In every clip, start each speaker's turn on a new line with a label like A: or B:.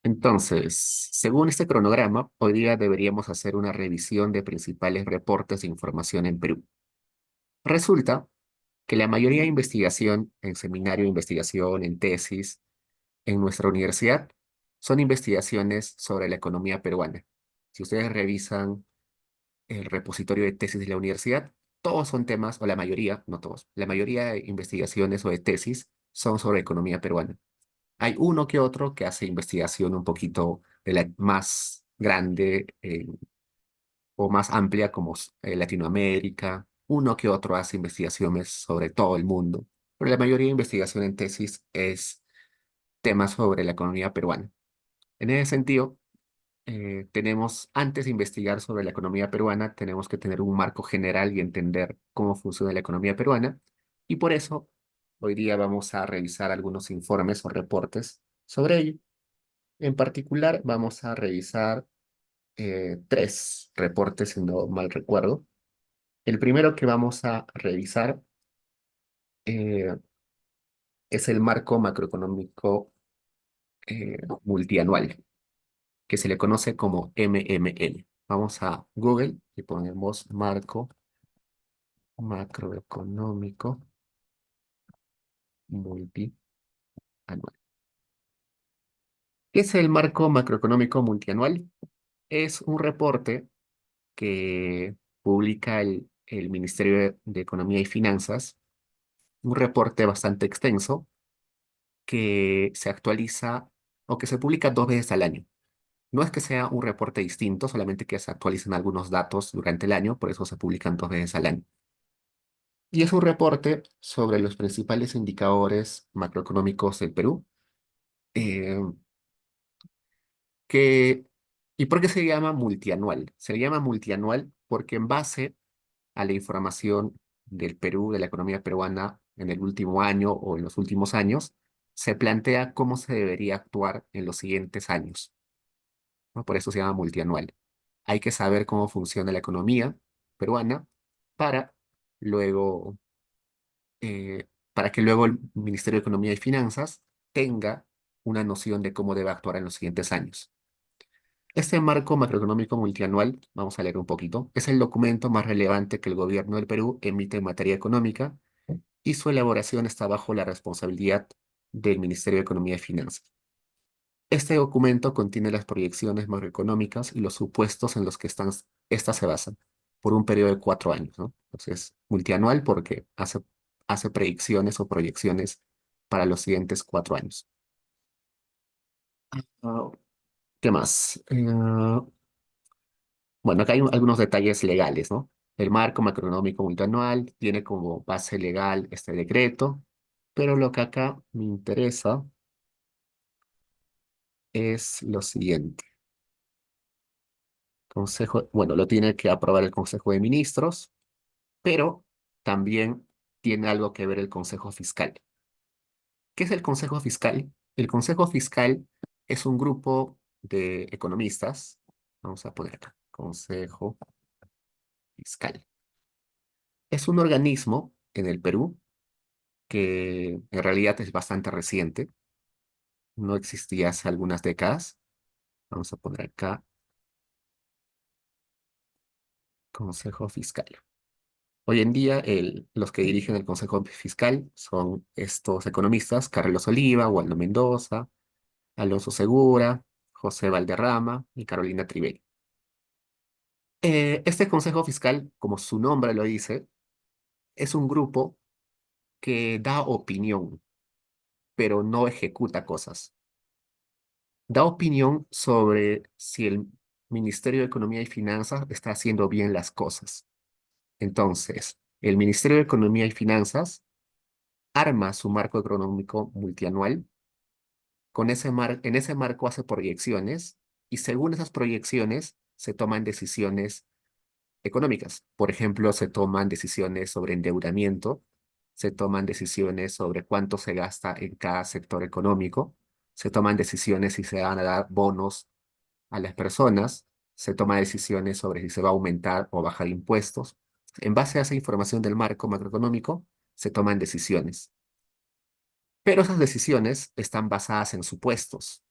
A: Entonces, según este cronograma, hoy día deberíamos hacer una revisión de principales reportes de información en Perú. Resulta que la mayoría de investigación en seminario de investigación, en tesis, en nuestra universidad, son investigaciones sobre la economía peruana. Si ustedes revisan el repositorio de tesis de la universidad, todos son temas, o la mayoría, no todos, la mayoría de investigaciones o de tesis son sobre economía peruana. Hay uno que otro que hace investigación un poquito de la más grande o más amplia como Latinoamérica. Uno que otro hace investigaciones sobre todo el mundo. Pero la mayoría de investigación en tesis es temas sobre la economía peruana. En ese sentido, tenemos, antes de investigar sobre la economía peruana, tenemos que tener un marco general y entender cómo funciona la economía peruana. Y por eso, hoy día vamos a revisar algunos informes o reportes sobre ello. En particular, vamos a revisar tres reportes, si no mal recuerdo. El primero que vamos a revisar eh, es el marco macroeconómico multianual, que se le conoce como MML. Vamos a Google y ponemos marco macroeconómico multianual. ¿Qué es el marco macroeconómico multianual? Es un reporte que publica el Ministerio de Economía y Finanzas, un reporte bastante extenso que se actualiza o que se publica 2 veces al año. No es que sea un reporte distinto, solamente que se actualizan algunos datos durante el año, por eso se publican 2 veces al año. Y es un reporte sobre los principales indicadores macroeconómicos del Perú. eh, que, ¿Y por qué se llama multianual? Se llama multianual porque en base a la información del Perú, de la economía peruana en el último año o en los últimos años, se plantea cómo se debería actuar en los siguientes años, ¿no? Por eso se llama multianual. Hay que saber cómo funciona la economía peruana para luego, para que luego el Ministerio de Economía y Finanzas tenga una noción de cómo debe actuar en los siguientes años. Este marco macroeconómico multianual, vamos a leer un poquito, es el documento más relevante que el gobierno del Perú emite en materia económica y su elaboración está bajo la responsabilidad del Ministerio de Economía y Finanzas. Este documento contiene las proyecciones macroeconómicas y los supuestos en los que estas se basan por un periodo de 4 años, ¿no? Entonces, multianual porque hace predicciones o proyecciones para los siguientes 4 años. Ah, ¿Qué más? Bueno, acá hay algunos detalles legales, ¿no? El marco macroeconómico multianual tiene como base legal este decreto, pero lo que acá me interesa es lo siguiente. Bueno, lo tiene que aprobar el Consejo de Ministros, pero también tiene algo que ver el Consejo Fiscal. ¿Qué es el Consejo Fiscal? El Consejo Fiscal es un grupo de economistas. Vamos a poner acá, Consejo Fiscal. Es un organismo en el Perú que en realidad es bastante reciente, no existía hace algunas décadas. Vamos a poner acá Consejo Fiscal. Hoy en día los que dirigen el Consejo Fiscal son estos economistas: Carlos Oliva, Waldo Mendoza, Alonso Segura, José Valderrama y Carolina Trivelli. Este Consejo Fiscal, como su nombre lo dice, es un grupo que da opinión, pero no ejecuta cosas. Da opinión sobre si el Ministerio de Economía y Finanzas está haciendo bien las cosas. Entonces, el Ministerio de Economía y Finanzas arma su marco económico multianual. En ese marco hace proyecciones y según esas proyecciones se toman decisiones económicas. Por ejemplo, se toman decisiones sobre endeudamiento, se toman decisiones sobre cuánto se gasta en cada sector económico, se toman decisiones si se van a dar bonos a las personas, se toman decisiones sobre si se va a aumentar o bajar impuestos. En base a esa información del marco macroeconómico, se toman decisiones. Pero esas decisiones están basadas en supuestos.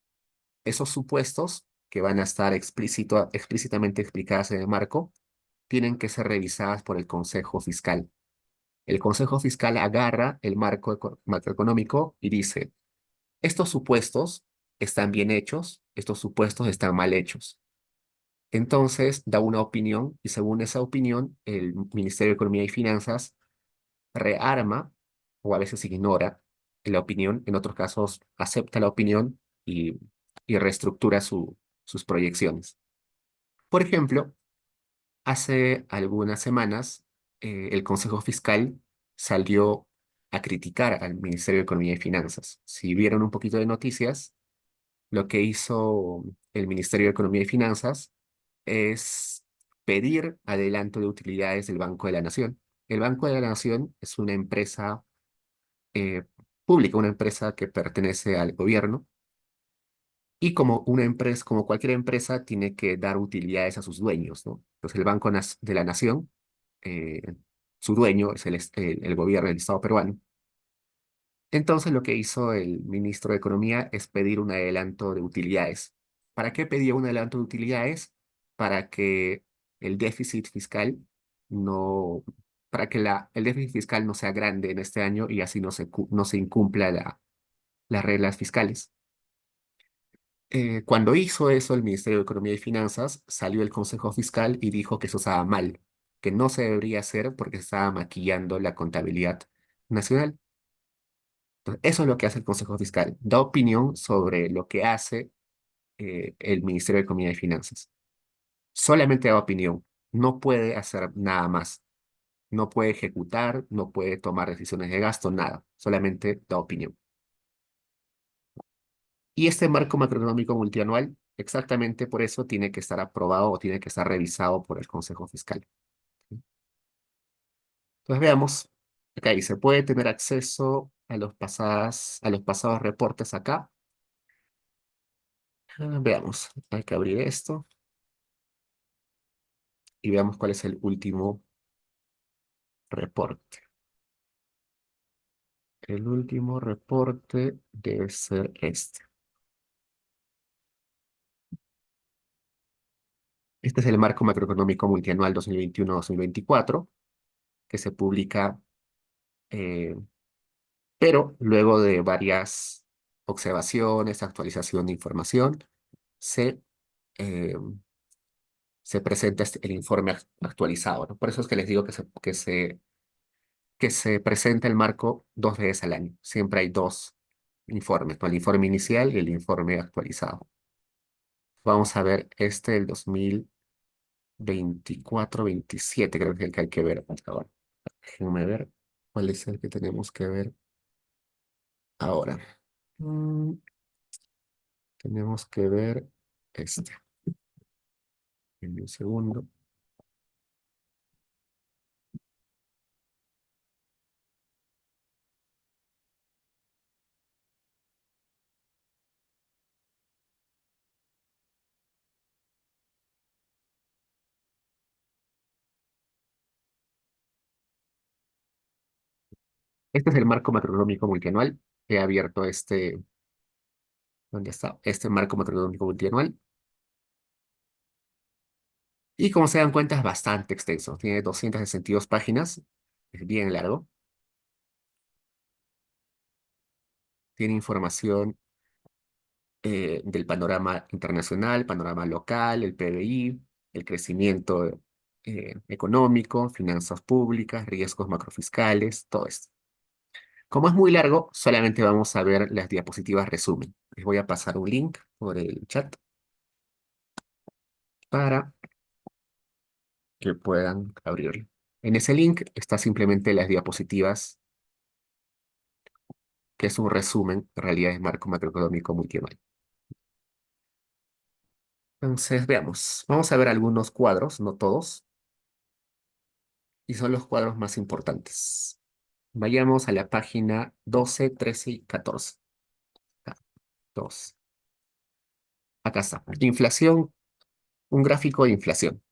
A: Esos supuestos que van a estar explícitamente explicadas en el marco tienen que ser revisadas por el Consejo Fiscal. El Consejo Fiscal agarra el marco macroeconómico y dice, estos supuestos están bien hechos, estos supuestos están mal hechos. Entonces da una opinión y según esa opinión, el Ministerio de Economía y Finanzas rearma o a veces ignora la opinión, en otros casos acepta la opinión y reestructura sus proyecciones. Por ejemplo, hace algunas semanas el Consejo Fiscal salió a criticar al Ministerio de Economía y Finanzas. Si vieron un poquito de noticias, lo que hizo el Ministerio de Economía y Finanzas es pedir adelanto de utilidades del Banco de la Nación. El Banco de la Nación es una empresa eh, pública, una empresa que pertenece al gobierno y como una empresa, como cualquier empresa, tiene que dar utilidades a sus dueños, ¿no? Entonces el Banco de la Nación, eh, su dueño es el gobierno del Estado peruano. Entonces lo que hizo el ministro de Economía es pedir un adelanto de utilidades. ¿Para qué pedía un adelanto de utilidades? Para que el déficit fiscal no, para que el déficit fiscal no sea grande en este año y así no se incumpla las reglas fiscales. Cuando hizo eso el Ministerio de Economía y Finanzas, salió el Consejo Fiscal y dijo que eso estaba mal, que no se debería hacer porque se estaba maquillando la contabilidad nacional. Entonces, eso es lo que hace el Consejo Fiscal, da opinión sobre lo que hace el Ministerio de Economía y Finanzas. Solamente da opinión, no puede hacer nada más, no puede ejecutar, no puede tomar decisiones de gasto, nada, solamente da opinión. Y este marco macroeconómico multianual, exactamente por eso tiene que estar aprobado o tiene que estar revisado por el Consejo Fiscal. Entonces veamos, acá dice, puede tener acceso a los pasados reportes acá. Veamos, hay que abrir esto y veamos cuál es el último reporte. El último reporte debe ser este. Este es el marco macroeconómico multianual 2021-2024 que se publica eh, pero luego de varias observaciones, actualización de información, se, eh, se presenta el informe actualizado, ¿no? Por eso es que les digo que se presenta el marco 2 veces al año. Siempre hay dos informes, ¿no? El informe inicial y el informe actualizado. Vamos a ver este del 2024-27, creo que es el que hay que ver ahora. Déjenme ver cuál es el que tenemos que ver ahora. Mm, Tenemos que ver este. En un segundo. Este es el marco macroeconómico multianual. He abierto ¿dónde está? Este marco macroeconómico multianual. Y como se dan cuenta, es bastante extenso. Tiene 262 páginas. Es bien largo. Tiene información del panorama internacional, panorama local, el PBI, el crecimiento económico, finanzas públicas, riesgos macrofiscales, todo esto. Como es muy largo, solamente vamos a ver las diapositivas resumen. Les voy a pasar un link por el chat para que puedan abrirlo. En ese link está simplemente las diapositivas, que es un resumen de realidades marco macroeconómico multianual. Entonces, veamos. Vamos a ver algunos cuadros, no todos, y son los cuadros más importantes. Vayamos a la página 12, 13 y 14. Acá, 2. Acá está. Inflación, un gráfico de inflación.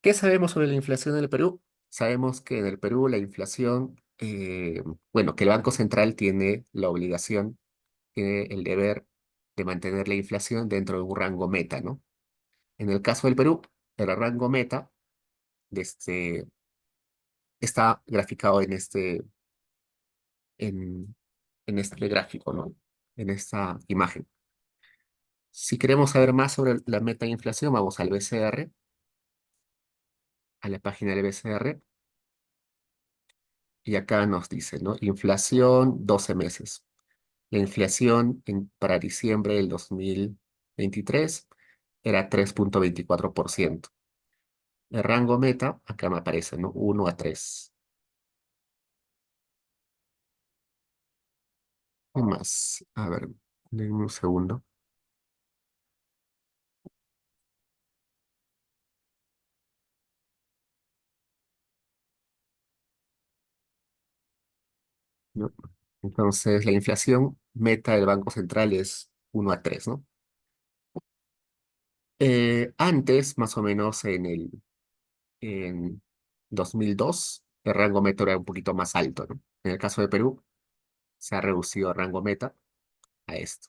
A: ¿Qué sabemos sobre la inflación en el Perú? Sabemos que en el Perú la inflación, bueno, que el Banco Central tiene la obligación, tiene el deber de mantener la inflación dentro de un rango meta, ¿no? En el caso del Perú, el rango meta de está graficado en, en este gráfico, ¿no? En esta imagen. Si queremos saber más sobre la meta de inflación, vamos al BCR, a la página del BCR, y acá nos dice, ¿no? Inflación 12 meses. La inflación para diciembre del 2023 era 3,24%. El rango meta, acá me aparece, ¿no? 1 a 3. ¿Qué más? A ver, denme un segundo, ¿no? Entonces, la inflación meta del Banco Central es 1 a 3, ¿no? Antes, más o menos en 2002, el rango meta era un poquito más alto, ¿no? En el caso de Perú, se ha reducido el rango meta a esto.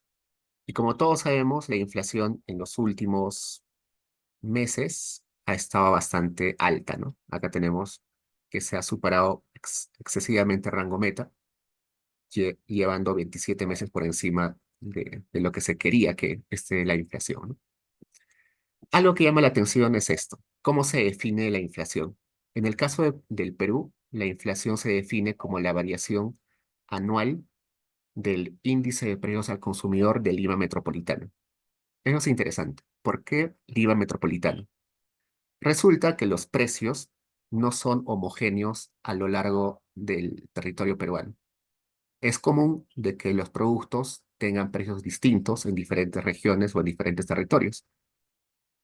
A: Y como todos sabemos, la inflación en los últimos meses ha estado bastante alta, ¿no? Acá tenemos que se ha superado excesivamente el rango meta, llevando 27 meses por encima de lo que se quería que esté la inflación, ¿no? Algo que llama la atención es esto. ¿Cómo se define la inflación? En el caso del Perú, la inflación se define como la variación anual del índice de precios al consumidor de Lima Metropolitana. Eso es interesante. ¿Por qué Lima Metropolitana? Resulta que los precios no son homogéneos a lo largo del territorio peruano. Es común de que los productos tengan precios distintos en diferentes regiones o en diferentes territorios.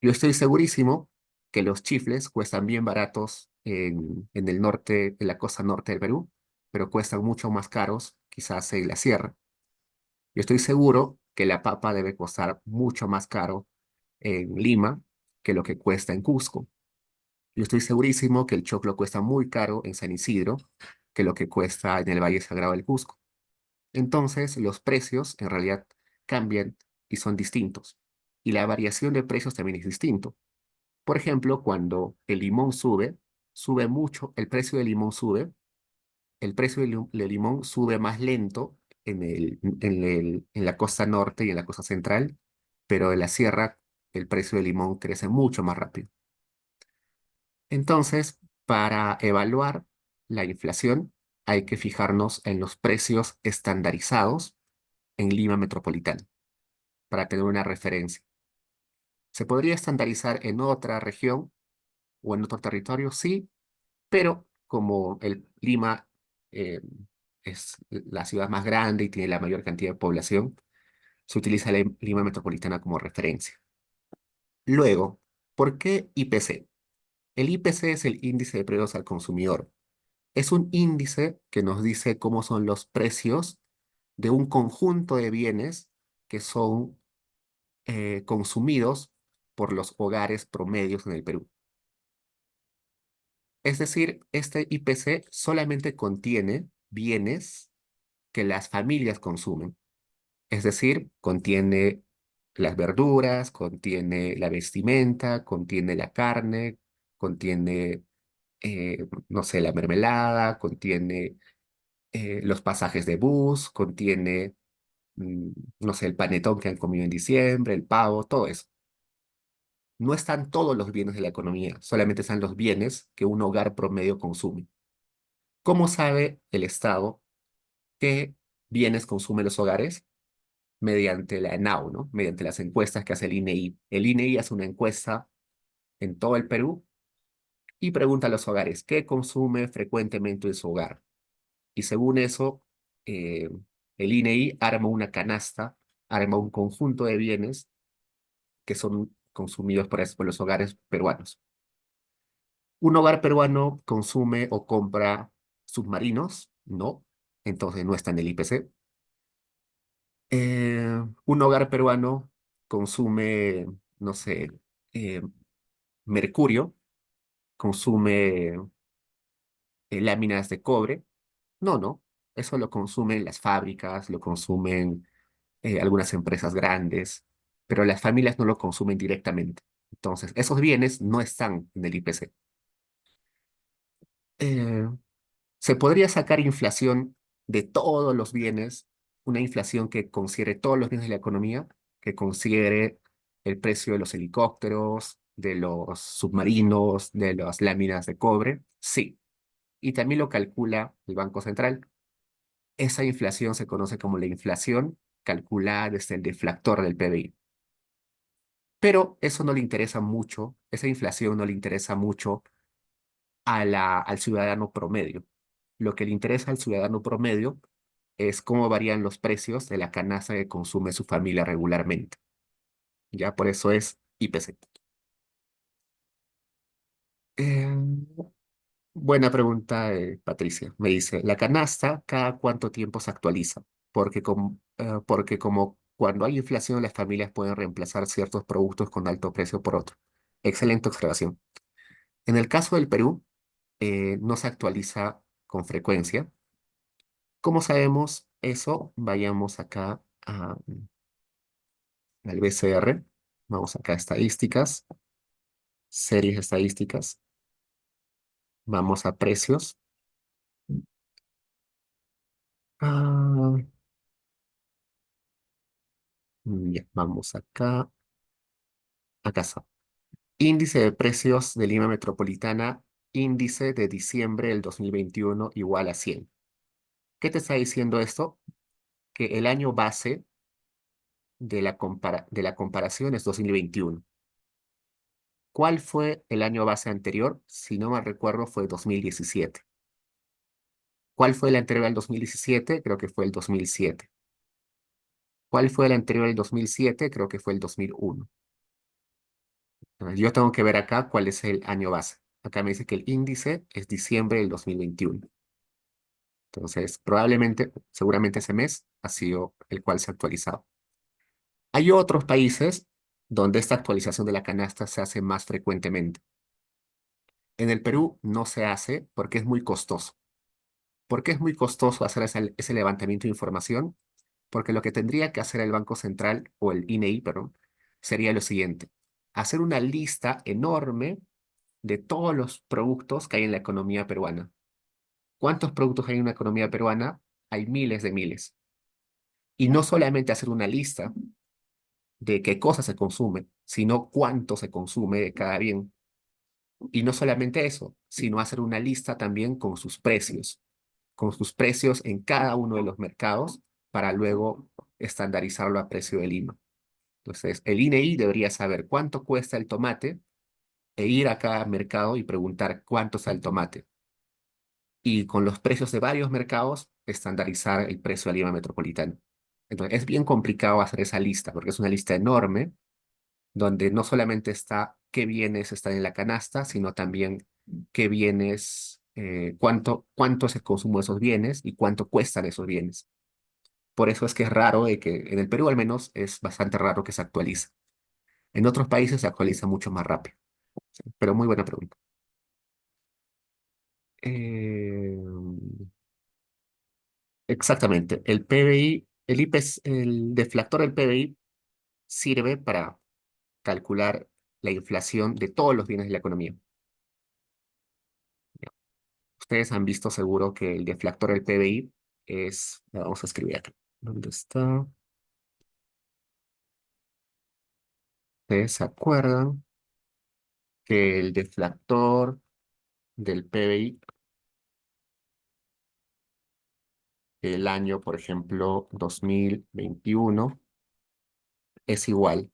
A: Yo estoy segurísimo que los chifles cuestan bien baratos en el norte, en la costa norte del Perú, pero cuestan mucho más caros quizás en la sierra. Yo estoy seguro que la papa debe costar mucho más caro en Lima que lo que cuesta en Cusco. Yo estoy segurísimo que el choclo cuesta muy caro en San Isidro que lo que cuesta en el Valle Sagrado del Cusco. Entonces, los precios en realidad cambian y son distintos. Y la variación de precios también es distinto. Por ejemplo, cuando el limón sube, sube mucho, el precio del limón sube, el precio del limón sube más lento en la costa norte y en la costa central, pero en la sierra el precio del limón crece mucho más rápido. Entonces, para evaluar la inflación, hay que fijarnos en los precios estandarizados en Lima Metropolitana para tener una referencia. ¿Se podría estandarizar en otra región o en otro territorio? Sí, pero como el Lima eh, es la ciudad más grande y tiene la mayor cantidad de población, se utiliza la Lima Metropolitana como referencia. Luego, ¿por qué IPC? El IPC es el índice de precios al consumidor. Es un índice que nos dice cómo son los precios de un conjunto de bienes que son consumidos por los hogares promedios en el Perú. Es decir, este IPC solamente contiene bienes que las familias consumen. Es decir, contiene las verduras, contiene la vestimenta, contiene la carne, contiene, no sé, la mermelada, contiene los pasajes de bus, contiene, mm, no sé, el panetón que han comido en diciembre, el pavo, todo eso. No están todos los bienes de la economía, solamente están los bienes que un hogar promedio consume. ¿Cómo sabe el Estado qué bienes consumen los hogares? Mediante la ENAU, ¿no? Mediante las encuestas que hace el INEI. El INEI hace una encuesta en todo el Perú y pregunta a los hogares qué consume frecuentemente en su hogar. Y según eso, eh, el INEI arma una canasta, arma un conjunto de bienes que son consumidos por los hogares peruanos. ¿Un hogar peruano consume o compra submarinos? No, entonces no está en el IPC. Un hogar peruano consume, no sé, eh, mercurio, consume láminas de cobre. No, no, eso lo consumen las fábricas, lo consumen algunas empresas grandes, pero las familias no lo consumen directamente. Entonces, esos bienes no están en el IPC. Eh, Se podría sacar inflación de todos los bienes, una inflación que considere todos los bienes de la economía, que considere el precio de los helicópteros, de los submarinos, de las láminas de cobre. Sí, y también lo calcula el Banco Central. Esa inflación se conoce como la inflación calculada desde el deflactor del PBI. Pero eso no le interesa mucho, esa inflación no le interesa mucho al ciudadano promedio. Lo que le interesa al ciudadano promedio es cómo varían los precios de la canasta que consume su familia regularmente. Ya por eso es IPC. Eh, Buena pregunta, Patricia. Me dice, la canasta, ¿cada cuánto tiempo se actualiza? Porque como cuando hay inflación, las familias pueden reemplazar ciertos productos con alto precio por otro. Excelente observación. En el caso del Perú, no se actualiza con frecuencia. ¿Cómo sabemos eso? Vayamos acá al BCR. Vamos acá a estadísticas, series estadísticas. Vamos a precios. Ah, ya, vamos acá, a casa. Índice de precios de Lima Metropolitana, índice de diciembre del 2021 igual a 100. ¿Qué te está diciendo esto? Que el año base de la comparación es 2021. ¿Cuál fue el año base anterior? Si no me recuerdo, fue 2017. ¿Cuál fue el anterior al 2017? Creo que fue el 2007. ¿Cuál fue el anterior al 2007? Creo que fue el 2001. Yo tengo que ver acá cuál es el año base. Acá me dice que el índice es diciembre del 2021. Entonces, probablemente, seguramente ese mes ha sido el cual se ha actualizado. Hay otros países donde esta actualización de la canasta se hace más frecuentemente. En el Perú no se hace porque es muy costoso. ¿Por qué es muy costoso hacer ese levantamiento de información? Porque lo que tendría que hacer el Banco Central o el INEI, perdón, sería lo siguiente: hacer una lista enorme de todos los productos que hay en la economía peruana. ¿Cuántos productos hay en una economía peruana? Hay miles de miles. Y no solamente hacer una lista de qué cosas se consume, sino cuánto se consume de cada bien. Y no solamente eso, sino hacer una lista también con sus precios en cada uno de los mercados para luego estandarizarlo a precio de Lima. Entonces, el INEI debería saber cuánto cuesta el tomate e ir a cada mercado y preguntar cuánto está el tomate. Y con los precios de varios mercados, estandarizar el precio de Lima Metropolitana. Entonces, es bien complicado hacer esa lista porque es una lista enorme donde no solamente está qué bienes están en la canasta, sino también qué bienes, cuánto es el consumo de esos bienes y cuánto cuestan esos bienes. Por eso es que es raro de que en el Perú al menos es bastante raro que se actualice. En otros países se actualiza mucho más rápido. ¿Sí? Pero muy buena pregunta. Eh, Exactamente. El PBI, el IPES, el deflactor del PBI sirve para calcular la inflación de todos los bienes de la economía. Ustedes han visto seguro que el deflactor del PBI es, vamos a escribir acá. ¿Dónde está? Ustedes se acuerdan que el deflactor del PBI, el año, por ejemplo, 2021, es igual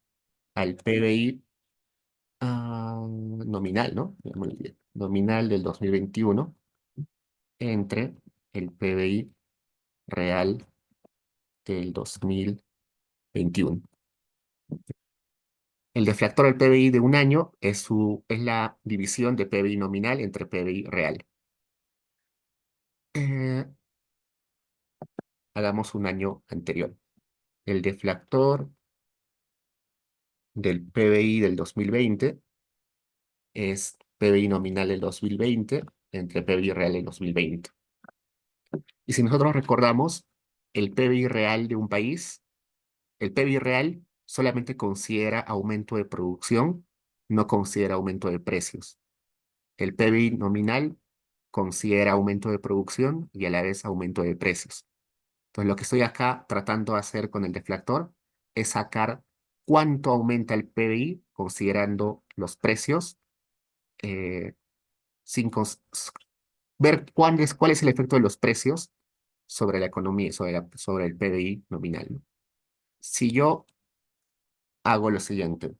A: al PBI nominal, ¿no? Muy bien. Nominal del 2021 entre el PBI real del 2021. El deflactor del PBI de un año es la división de PBI nominal entre PBI real. Eh, Hagamos un año anterior. El deflactor del PBI del 2020 es PBI nominal del 2020 entre PBI real del 2020. Y si nosotros recordamos, el PBI real de un país El PBI real solamente considera aumento de producción, no considera aumento de precios. El PBI nominal considera aumento de producción y a la vez aumento de precios. Entonces, lo que estoy acá tratando de hacer con el deflactor es sacar cuánto aumenta el PBI considerando los precios, eh, sin ver cuál es el efecto de los precios sobre la economía, sobre el PBI nominal, ¿no? Si yo hago lo siguiente,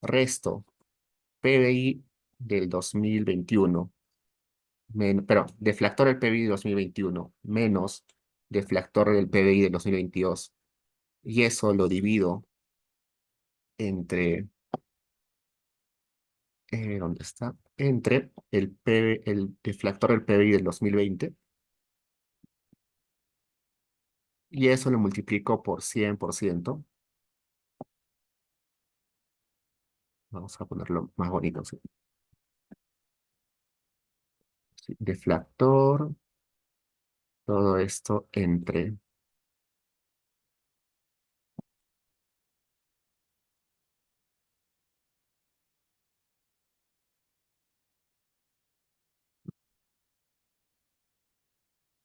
A: resto PBI del 2021, pero deflactor del PBI del 2021 menos deflactor del PBI del 2022, y eso lo divido entre, ¿dónde está? Entre el deflactor del PBI del 2020, y eso lo multiplico por 100%. Vamos a ponerlo más bonito, ¿sí? Sí, deflactor, todo esto entre,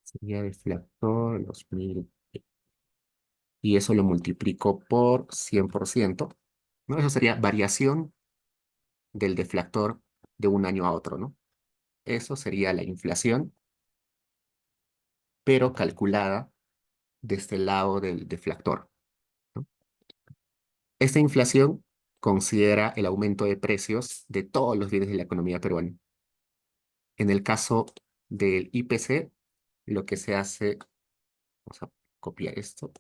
A: sería deflactor 2000, y eso lo multiplico por 100%, ¿no? Eso sería variación del deflactor de un año a otro, ¿no? Eso sería la inflación, pero calculada desde el lado del deflactor, ¿no? Esta inflación considera el aumento de precios de todos los bienes de la economía peruana. En el caso del IPC, lo que se hace, vamos a copiar esto,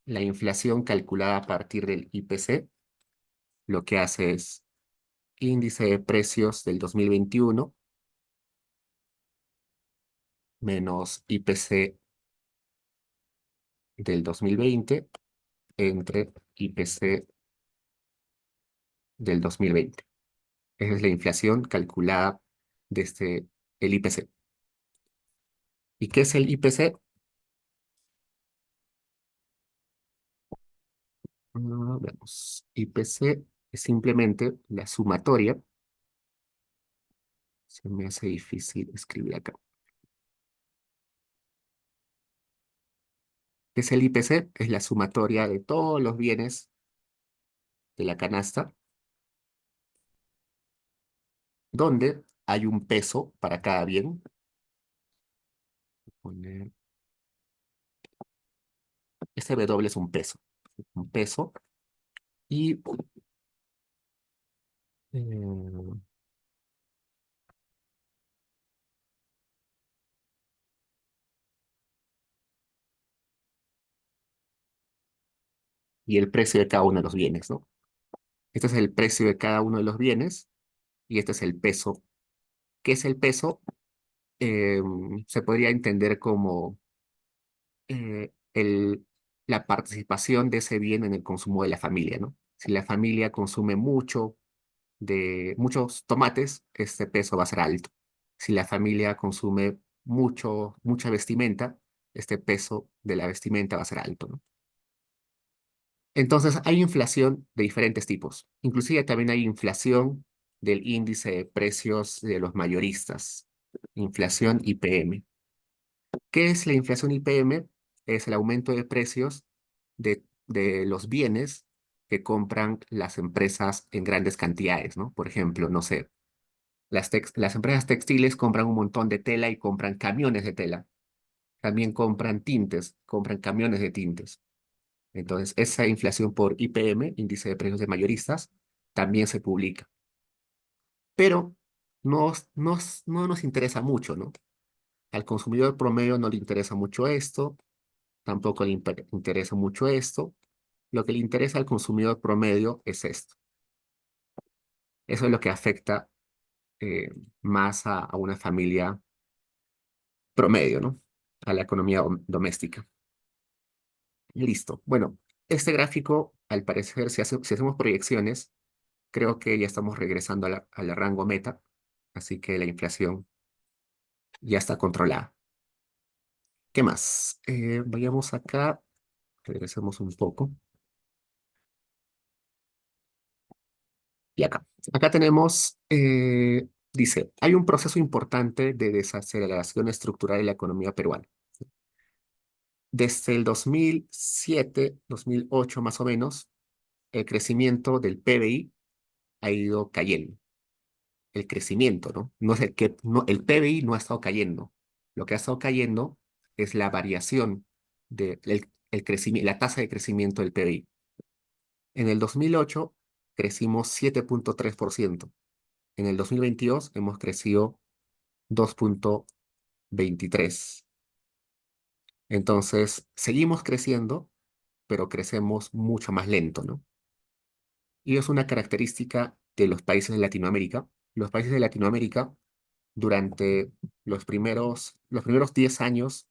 A: la inflación calculada a partir del IPC, lo que hace es índice de precios del 2021 menos IPC del 2020 entre IPC del 2020. Esa es la inflación calculada desde el IPC. ¿Y qué es el IPC? Veamos. IPC es simplemente la sumatoria. Se me hace difícil escribir acá. ¿Qué es el IPC? Es la sumatoria de todos los bienes de la canasta, donde hay un peso para cada bien. Poner, este W es un peso. Un peso. Y, eh, y el precio de cada uno de los bienes, ¿no? Este es el precio de cada uno de los bienes y este es el peso. ¿Qué es el peso? Eh, Se podría entender como la participación de ese bien en el consumo de la familia, ¿no? Si la familia consume muchos tomates, este peso va a ser alto. Si la familia consume mucha vestimenta, este peso de la vestimenta va a ser alto, ¿no? Entonces, hay inflación de diferentes tipos. Inclusive también hay inflación del índice de precios de los mayoristas, inflación IPM. ¿Qué es la inflación IPM? Es el aumento de precios de los bienes que compran las empresas en grandes cantidades, ¿no? Por ejemplo, no sé, las empresas textiles compran un montón de tela y compran camiones de tela. También compran tintes, compran camiones de tintes. Entonces, esa inflación por IPM, índice de precios de mayoristas, también se publica. Pero no nos interesa mucho, ¿no? Al consumidor promedio no le interesa mucho esto, tampoco le interesa mucho esto. Lo que le interesa al consumidor promedio es esto. Eso es lo que afecta eh, más a una familia promedio, ¿no? A la economía doméstica. Listo. Bueno, este gráfico, al parecer, si hacemos proyecciones, creo que ya estamos regresando al rango meta, así que la inflación ya está controlada. ¿Qué más? Vayamos acá. Regresemos un poco. Y acá tenemos, dice, hay un proceso importante de desaceleración estructural en la economía peruana. Desde el 2007, 2008 más o menos, el crecimiento del PBI ha ido cayendo. El crecimiento, ¿no? No es el que, no, el PBI no ha estado cayendo. Lo que ha estado cayendo es la variación de el crecimiento, la tasa de crecimiento del PBI. En el 2008 crecimos 7,3%. En el 2022 hemos crecido 2,23. Entonces, seguimos creciendo, pero crecemos mucho más lento, ¿no? Y es una característica de los países de Latinoamérica. Los países de Latinoamérica, durante los primeros 10 años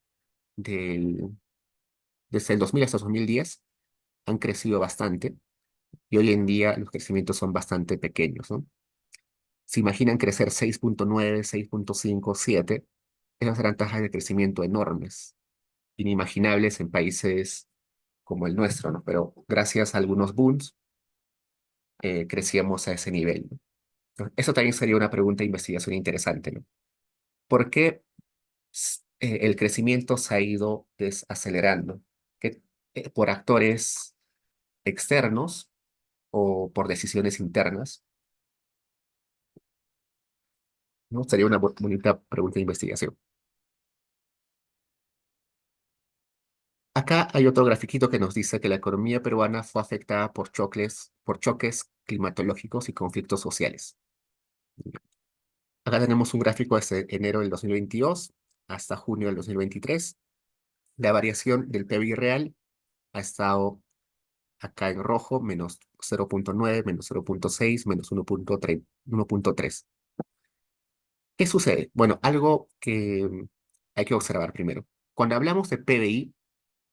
A: del, desde el 2000 hasta 2010, han crecido bastante y hoy en día los crecimientos son bastante pequeños, ¿no? Se imaginan crecer 6,9, 6,5, 7, esas eran tasas de crecimiento enormes, inimaginables en países como el nuestro, ¿no? Pero gracias a algunos booms, crecíamos a ese nivel, ¿no? Eso también sería una pregunta de investigación interesante, ¿no? ¿Por qué el crecimiento se ha ido desacelerando? ¿Qué, por actores externos o por decisiones internas? ¿No? Sería una bonita pregunta de investigación. Acá hay otro grafiquito que nos dice que la economía peruana fue afectada por choques climatológicos y conflictos sociales. Acá tenemos un gráfico desde enero del 2022 hasta junio del 2023. La variación del PBI real ha estado acá en rojo, menos 0,9, menos 0,6, menos 1,3, 1,3. ¿Qué sucede? Bueno, algo que hay que observar primero. Cuando hablamos de PBI,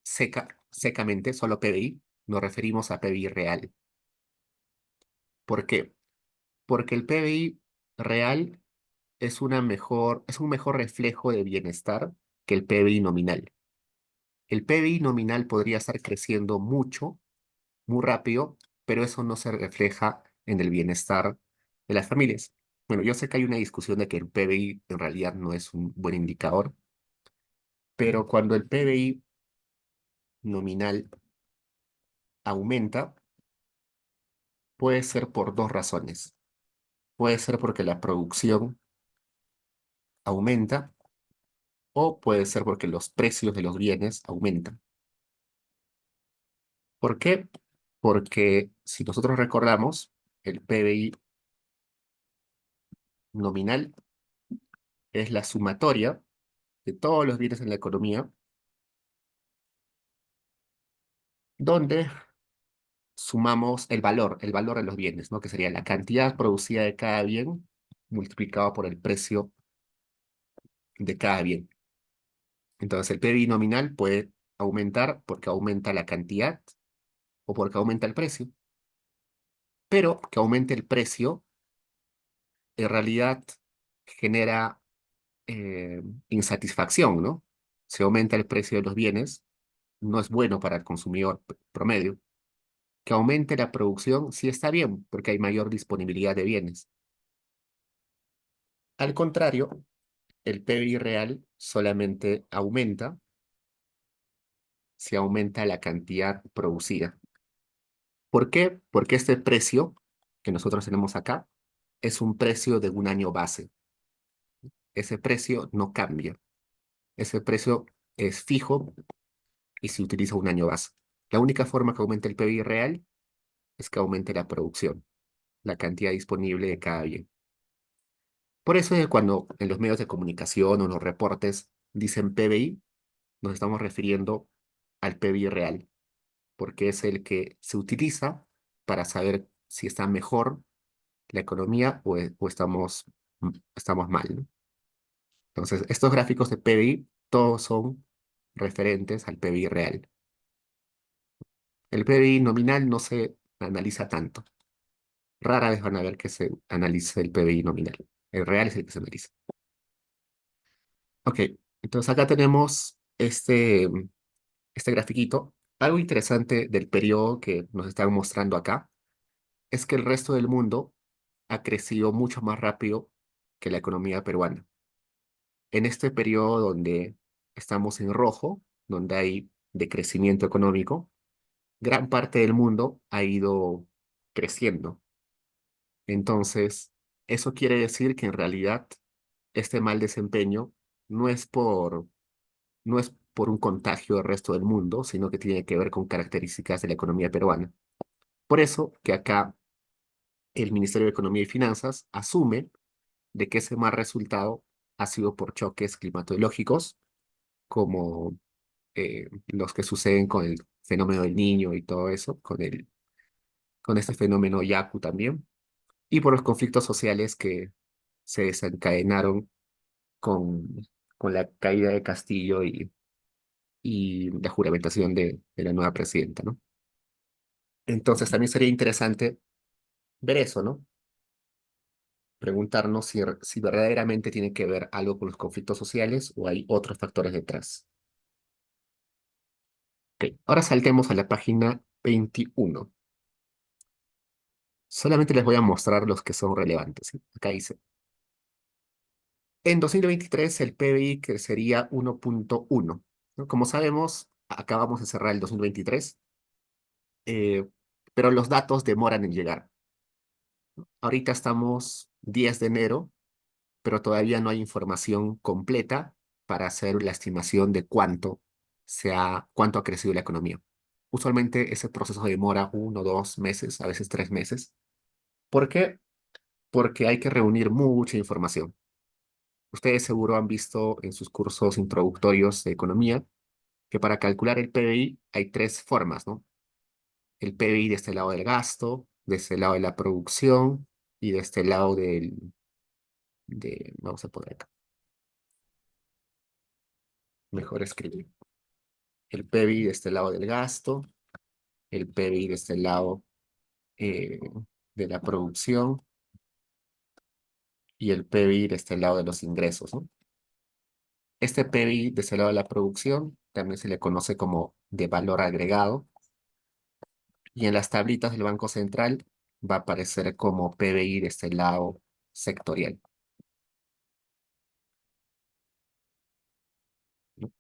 A: secamente, solo PBI, nos referimos a PBI real. ¿Por qué? Porque el PBI real es un mejor reflejo de bienestar que el PBI nominal. El PBI nominal podría estar creciendo mucho, muy rápido, pero eso no se refleja en el bienestar de las familias. Bueno, yo sé que hay una discusión de que el PBI en realidad no es un buen indicador, pero cuando el PBI nominal aumenta, puede ser por dos razones. Puede ser porque la producción aumenta o puede ser porque los precios de los bienes aumentan. ¿Por qué? Porque si nosotros recordamos, el PBI nominal es la sumatoria de todos los bienes en la economía, donde sumamos el valor de los bienes, ¿no? Que sería la cantidad producida de cada bien multiplicado por el precio de cada bien. Entonces, el PBI nominal puede aumentar porque aumenta la cantidad o porque aumenta el precio, pero que aumente el precio en realidad genera insatisfacción, ¿no? Si aumenta el precio de los bienes, no es bueno para el consumidor promedio. Que aumente la producción sí está bien, porque hay mayor disponibilidad de bienes. Al contrario, el PBI real solamente aumenta si aumenta la cantidad producida. ¿Por qué? Porque este precio que nosotros tenemos acá es un precio de un año base. Ese precio no cambia. Ese precio es fijo y se utiliza un año base. La única forma que aumente el PBI real es que aumente la producción, la cantidad disponible de cada bien. Por eso es cuando en los medios de comunicación o los reportes dicen PBI, nos estamos refiriendo al PBI real, porque es el que se utiliza para saber si está mejor la economía o estamos mal, ¿no? Entonces, estos gráficos de PBI todos son referentes al PBI real. El PBI nominal no se analiza tanto. Rara vez van a ver que se analice el PBI nominal. El real es el que se analiza. Ok, entonces acá tenemos este grafiquito Algo interesante del periodo que nos están mostrando acá es que el resto del mundo ha crecido mucho más rápido que la economía peruana. En este periodo donde estamos en rojo, donde hay decrecimiento económico, gran parte del mundo ha ido creciendo. Entonces, eso quiere decir que en realidad este mal desempeño no es por, no es por un contagio del resto del mundo, sino que tiene que ver con características de la economía peruana. Por eso que acá el Ministerio de Economía y Finanzas asume de que ese mal resultado ha sido por choques climatológicos, como los que suceden con el fenómeno del Niño y todo eso, con este fenómeno Yaku también, y por los conflictos sociales que se desencadenaron con, con la caída de Castillo y la juramentación de la nueva presidenta, ¿no? Entonces también sería interesante ver eso, ¿no? Preguntarnos si verdaderamente tiene que ver algo con los conflictos sociales o hay otros factores detrás. Ok, ahora saltemos a la página 21. Solamente les voy a mostrar los que son relevantes, ¿sí? Acá dice, en 2023 el PBI crecería 1.1, ¿no? Como sabemos, acabamos de cerrar el 2023, eh, pero los datos demoran en llegar. Ahorita estamos 10 de enero, pero todavía no hay información completa para hacer la estimación de cuánto ha crecido la economía. Usualmente ese proceso demora 1, 2 meses, a veces 3 meses. ¿Por qué? Porque hay que reunir mucha información. Ustedes seguro han visto en sus cursos introductorios de economía que para calcular el PBI hay tres formas, ¿no? El PBI de este lado del gasto, de este lado de la producción y de este lado vamos a poner acá, mejor escribir. El PBI de este lado del gasto, el PBI de este lado eh, de la producción y el PBI de este lado de los ingresos, ¿no? Este PBI de este lado de la producción también se le conoce como de valor agregado y en las tablitas del Banco Central va a aparecer como PBI de este lado sectorial, ¿no?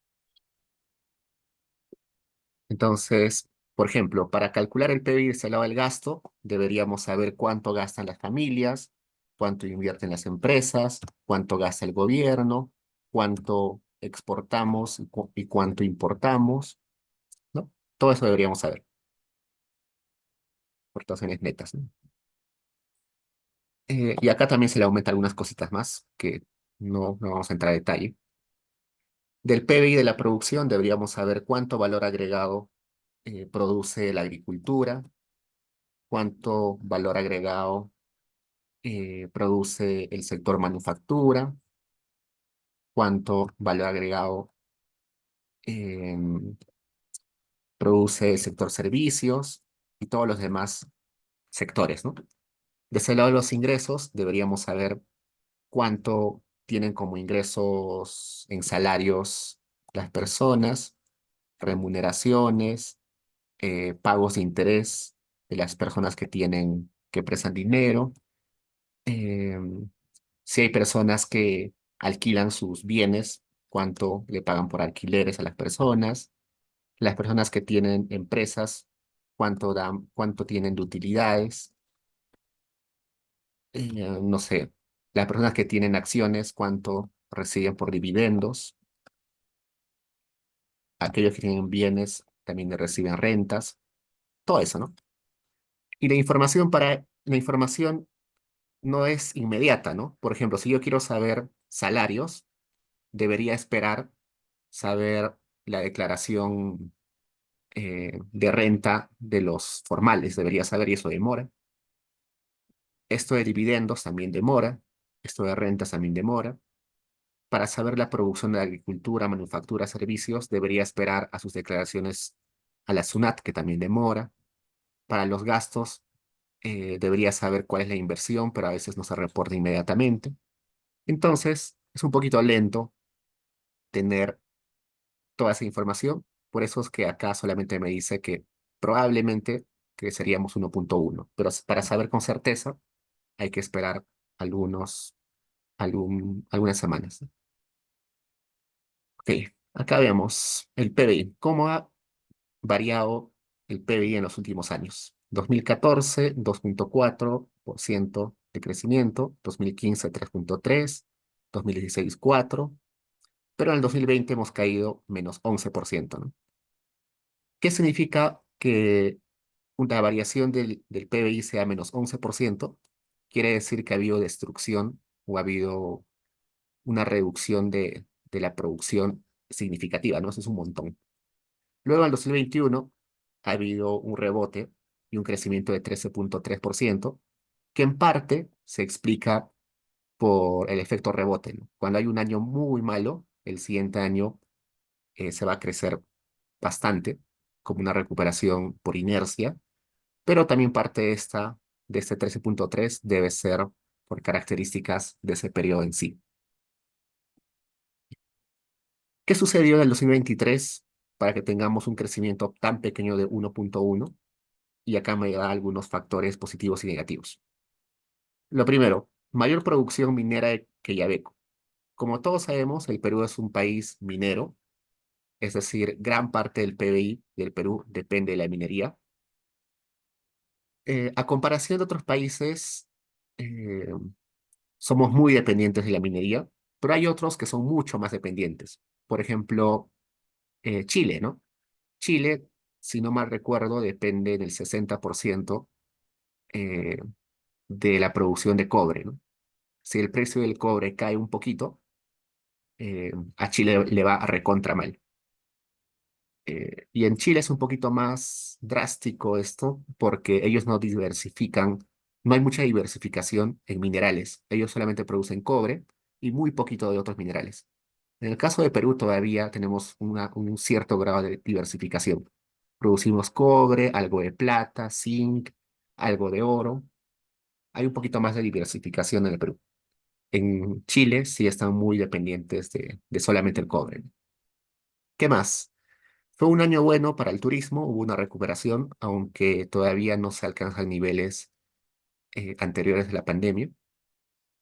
A: Entonces, por ejemplo, para calcular el PBI de este lado del gasto, deberíamos saber cuánto gastan las familias, cuánto invierten las empresas, cuánto gasta el gobierno, cuánto exportamos y cuánto importamos, ¿no? Todo eso deberíamos saber, aportaciones netas, ¿no? Y acá también se le aumenta algunas cositas más que no vamos a entrar a detalle. Del PBI de la producción deberíamos saber cuánto valor agregado produce la agricultura, cuánto valor agregado produce el sector manufactura, cuánto valor agregado produce el sector servicios y todos los demás sectores, ¿no? De ese lado de los ingresos deberíamos saber cuánto tienen como ingresos en salarios las personas, remuneraciones, pagos de interés de las personas que prestan dinero, eh, si hay personas que alquilan sus bienes, cuánto le pagan por alquileres a las personas que tienen empresas, cuánto tienen de utilidades, no sé, las personas que tienen acciones, cuánto reciben por dividendos, aquellos que tienen bienes también reciben rentas, todo eso, ¿no? Y la información no es inmediata, ¿no? Por ejemplo, si yo quiero saber salarios, debería esperar saber la declaración de renta de los formales, debería saber y eso demora. Esto de dividendos también demora, esto de rentas también demora. Para saber la producción de la agricultura, manufactura, servicios, debería esperar a sus declaraciones a la SUNAT, que también demora. Para los gastos, debería saber cuál es la inversión, pero a veces no se reporta inmediatamente. Entonces, es un poquito lento tener toda esa información, Por eso es que acá solamente me dice que probablemente creceríamos 1.1, pero para saber con certeza hay que esperar algunos, algunas semanas. Ok, acá vemos el PBI. ¿Cómo ha variado el PBI en los últimos años? 2014, 2.4% de crecimiento, 2015, 3.3%, 2016, 4%, pero en el 2020 hemos caído -11%, ¿no? ¿Qué significa que una variación del PBI sea -11%? Quiere decir que ha habido destrucción o ha habido una reducción de la producción significativa, ¿no? Eso es un montón. Luego, en el 2021, ha habido un rebote y un crecimiento de 13.3%, que en parte se explica por el efecto rebote, ¿no? Cuando hay un año muy malo, el siguiente año se va a crecer bastante, como una recuperación por inercia, pero también parte de este 13.3 debe ser por características de ese periodo en sí. ¿Qué sucedió en el 2023 para que tengamos un crecimiento tan pequeño de 1.1? Y acá me da algunos factores positivos y negativos. Lo primero, mayor producción minera de Quellaveco. Como todos sabemos, el Perú es un país minero, es decir, gran parte del PBI del Perú depende de la minería. A comparación de otros países, eh, somos muy dependientes de la minería, pero hay otros que son mucho más dependientes. Por ejemplo, Chile, ¿no? Chile, si no mal recuerdo, depende del 60% eh, de la producción de cobre, ¿no? Si el precio del cobre cae un poquito, a Chile le va a recontra mal. Y en Chile es un poquito más drástico esto porque ellos no diversifican, no hay mucha diversificación en minerales. Ellos solamente producen cobre y muy poquito de otros minerales. En el caso de Perú todavía tenemos un cierto grado de diversificación. Producimos cobre, algo de plata, zinc, algo de oro. Hay un poquito más de diversificación en el Perú. En Chile sí están muy dependientes de solamente el cobre. ¿Qué más? Fue un año bueno para el turismo, hubo una recuperación, aunque todavía no se alcanzan niveles anteriores de la pandemia.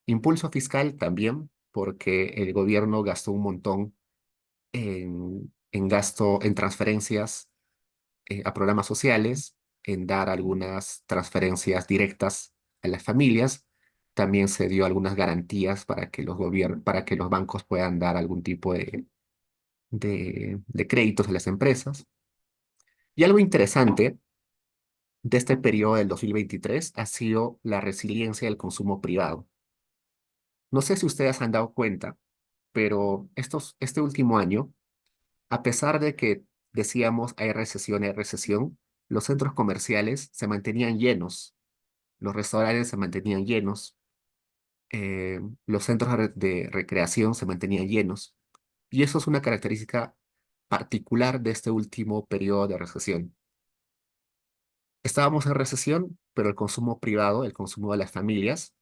A: Impulso fiscal también, porque el gobierno gastó un montón en gasto, en transferencias a programas sociales, en dar algunas transferencias directas a las familias. También se dio algunas garantías para que para que los bancos puedan dar algún tipo de créditos a las empresas. Y algo interesante de este periodo del 2023 ha sido la resiliencia del consumo privado. No sé si ustedes han dado cuenta, pero este último año, a pesar de que decíamos hay recesión, los centros comerciales se mantenían llenos, los restaurantes se mantenían llenos, los centros de recreación se mantenían llenos. Y eso es una característica particular de este último periodo de recesión. Estábamos en recesión, pero el consumo privado, el consumo de las familias,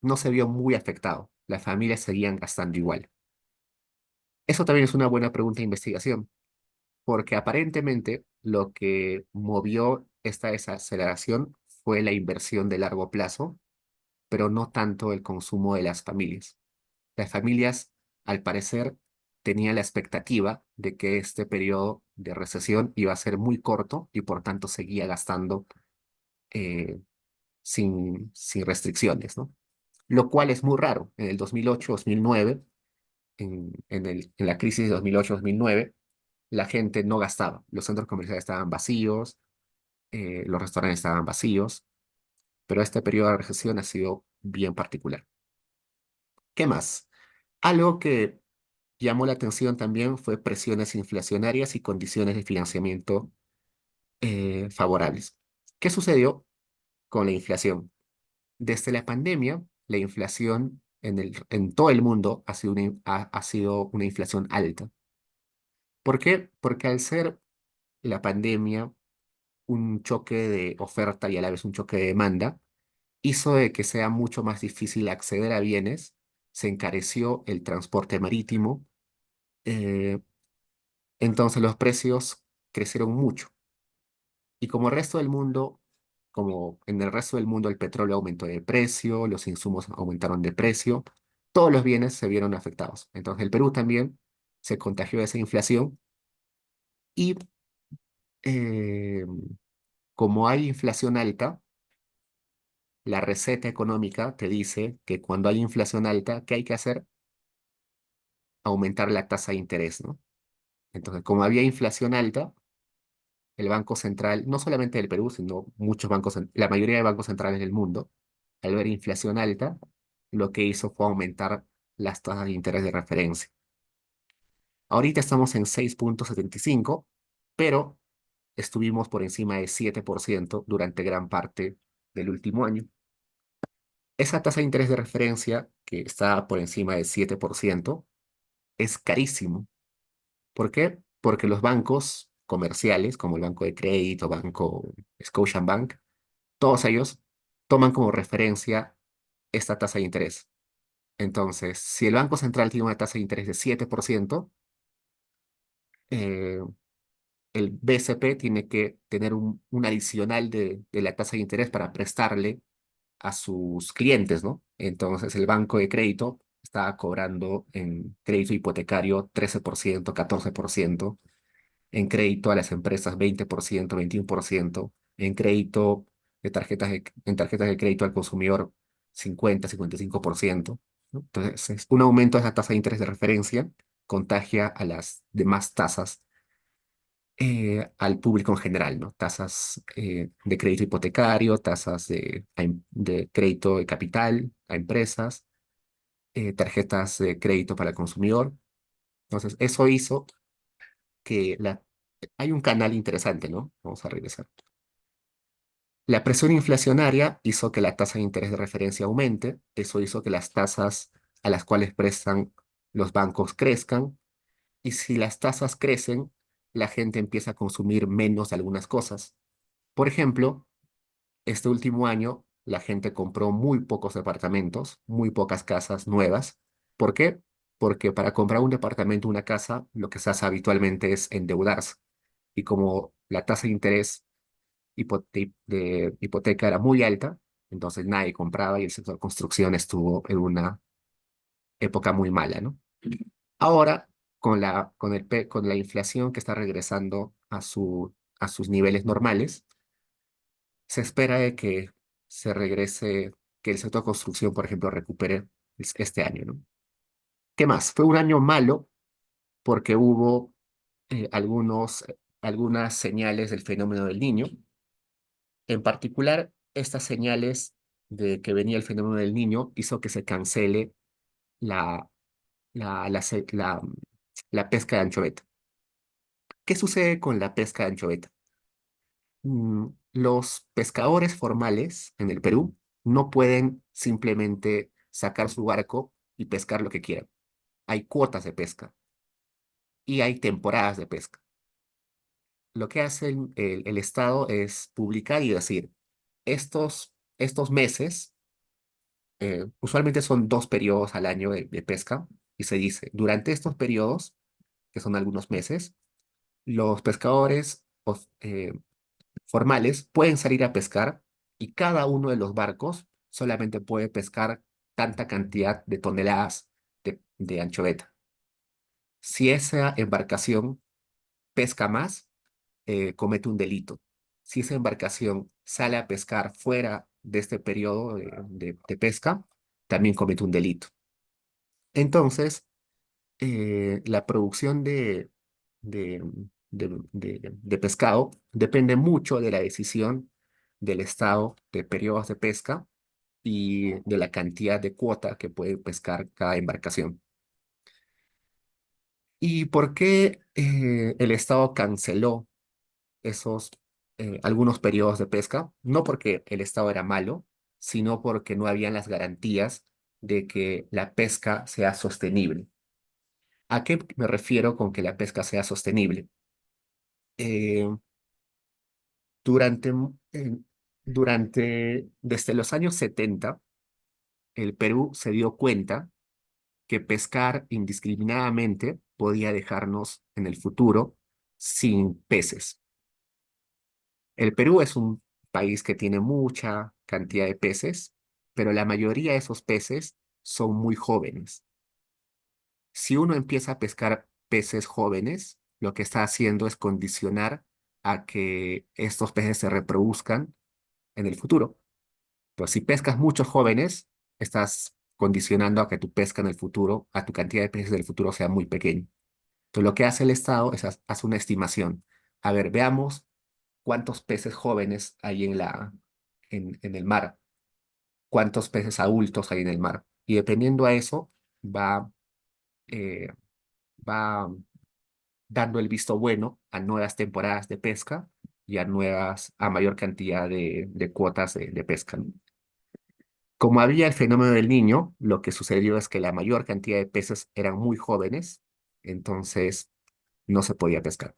A: no se vio muy afectado. Las familias seguían gastando igual. Eso también es una buena pregunta de investigación, porque aparentemente lo que movió esta desaceleración fue la inversión de largo plazo, pero no tanto el consumo de las familias. Las familias, al parecer, tenían la expectativa de que este periodo de recesión iba a ser muy corto y por tanto seguía gastando eh, sin restricciones, ¿no? Lo cual es muy raro. En el 2008, 2009, en la crisis de 2008-2009, la gente no gastaba. Los centros comerciales estaban vacíos, los restaurantes estaban vacíos, pero este periodo de recesión ha sido bien particular. ¿Qué más? Algo que llamó la atención también fue presiones inflacionarias y condiciones de financiamiento favorables. ¿Qué sucedió con la inflación? Desde la pandemia, la inflación en todo el mundo ha sido una inflación alta. ¿Por qué? Porque al ser la pandemia un choque de oferta y a la vez un choque de demanda, hizo de que sea mucho más difícil acceder a bienes, se encareció el transporte marítimo, eh, Entonces los precios crecieron mucho. Y como el resto del mundo, como en el resto del mundo el petróleo aumentó de precio, los insumos aumentaron de precio, todos los bienes se vieron afectados. Entonces el Perú también se contagió de esa inflación y eh, como hay inflación alta, la receta económica te dice que cuando hay inflación alta, ¿qué hay que hacer? Aumentar la tasa de interés, ¿no? Entonces, como había inflación alta, el Banco Central, no solamente del Perú, sino muchos bancos, la mayoría de bancos centrales del mundo, al ver inflación alta, lo que hizo fue aumentar las tasas de interés de referencia. Ahorita estamos en 6,75, pero estuvimos por encima de 7% durante gran parte del último año. Esa tasa de interés de referencia, que está por encima del 7%, es carísimo. ¿Por qué? Porque los bancos comerciales, como el Banco de Crédito, Banco Scotiabank, todos ellos toman como referencia esta tasa de interés. Entonces, si el Banco Central tiene una tasa de interés de 7%, eh, el BCP tiene que tener un adicional de la tasa de interés para prestarle a sus clientes, ¿no? Entonces, el banco de crédito está cobrando en crédito hipotecario 13%, 14%, en crédito a las empresas 20%, 21%, en crédito en tarjetas de crédito al consumidor 50, 55%, ¿no? Entonces, un aumento de esa tasa de interés de referencia contagia a las demás tasas al público en general, ¿no? Tasas de crédito hipotecario, tasas de crédito de capital a empresas, tarjetas de crédito para el consumidor. Entonces, eso hizo que hay un canal interesante, ¿no? Vamos a regresar. La presión inflacionaria hizo que la tasa de interés de referencia aumente, eso hizo que las tasas a las cuales prestan los bancos crezcan, y si las tasas crecen, la gente empieza a consumir menos algunas cosas. Por ejemplo, este último año la gente compró muy pocos departamentos, muy pocas casas nuevas. ¿Por qué? Porque para comprar un departamento, una casa, lo que se hace habitualmente es endeudarse. Y como la tasa de interés de hipoteca era muy alta, entonces nadie compraba y el sector construcción estuvo en una época muy mala, ¿no? Ahora, con la inflación que está regresando a sus niveles normales, se espera de que se regrese, que el sector construcción, por ejemplo, recupere este año, ¿no? ¿Qué más? Fue un año malo porque hubo algunas señales del fenómeno del Niño. En particular, estas señales de que venía el fenómeno del Niño hizo que se cancele la, la, la, se- la pesca de anchoveta. ¿Qué sucede con la pesca de anchoveta? Los pescadores formales en el Perú no pueden simplemente sacar su barco y pescar lo que quieran. Hay cuotas de pesca y hay temporadas de pesca. Lo que hace el Estado es publicar y decir, estos meses, usualmente son 2 periodos al año de pesca, y se dice, durante estos periodos, que son algunos meses, los pescadores formales pueden salir a pescar y cada uno de los barcos solamente puede pescar tanta cantidad de toneladas de anchoveta. Si esa embarcación pesca más, comete un delito. Si esa embarcación sale a pescar fuera de este periodo de pesca, también comete un delito. Entonces, la producción de, de pescado depende mucho de la decisión del Estado de periodos de pesca y de la cantidad de cuota que puede pescar cada embarcación. ¿Y por qué el Estado canceló esos algunos periodos de pesca? No porque el Estado era malo, sino porque no habían las garantías de que la pesca sea sostenible. ¿A qué me refiero con que la pesca sea sostenible? Eh, durante, desde los años 70, el Perú se dio cuenta que pescar indiscriminadamente podía dejarnos en el futuro sin peces. El Perú es un país que tiene mucha cantidad de peces, pero la mayoría de esos peces son muy jóvenes. Si uno empieza a pescar peces jóvenes, lo que está haciendo es condicionar a que estos peces se reproduzcan en el futuro. Pero si pescas muchos jóvenes, estás condicionando a que tu pesca en el futuro, a tu cantidad de peces del futuro sea muy pequeña. Entonces, lo que hace el Estado es hace una estimación. A ver, veamos cuántos peces jóvenes hay en el mar, cuántos peces adultos hay en el mar. Y dependiendo a eso, va, eh, va dando el visto bueno a nuevas temporadas de pesca y a mayor cantidad de cuotas de pesca, ¿no? Como había el fenómeno del niño, lo que sucedió es que la mayor cantidad de peces eran muy jóvenes, entonces no se podía pescar.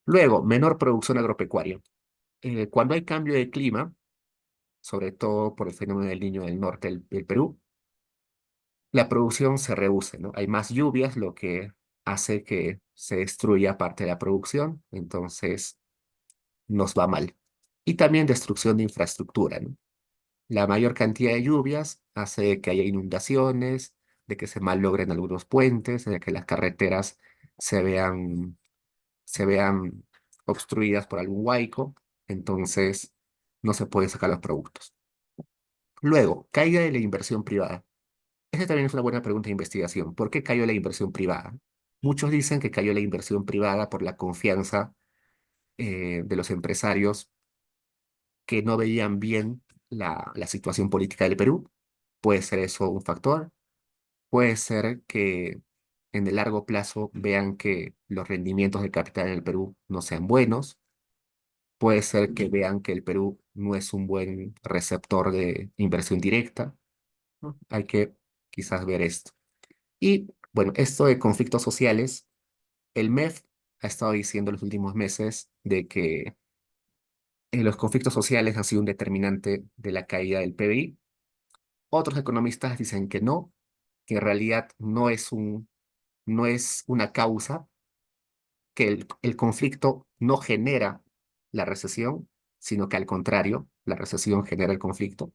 A: Luego, menor producción agropecuaria. Cuando hay cambio de clima, sobre todo por el fenómeno del niño del norte del Perú, la producción se reduce, ¿no? Hay más lluvias, lo que hace que se destruya parte de la producción, entonces nos va mal. Y también destrucción de infraestructura, ¿no? La mayor cantidad de lluvias hace que haya inundaciones, de que se malogren algunos puentes, de que las carreteras se vean, se vean obstruidas por algún huaico, entonces no se pueden sacar los productos. Luego, caída de la inversión privada. Esa también es una buena pregunta de investigación. ¿Por qué cayó la inversión privada? Muchos dicen que cayó la inversión privada por la confianza de los empresarios que no veían bien la situación política del Perú. Puede ser eso un factor. Puede ser que en el largo plazo vean que los rendimientos de capital en el Perú no sean buenos. Puede ser que vean que el Perú no es un buen receptor de inversión directa, ¿no? Hay que quizás ver esto. Y bueno, esto de conflictos sociales, el MEF ha estado diciendo en los últimos meses de que los conflictos sociales han sido un determinante de la caída del PBI. Otros economistas dicen que en realidad no es una causa, que el conflicto no genera la recesión, sino que al contrario, la recesión genera el conflicto.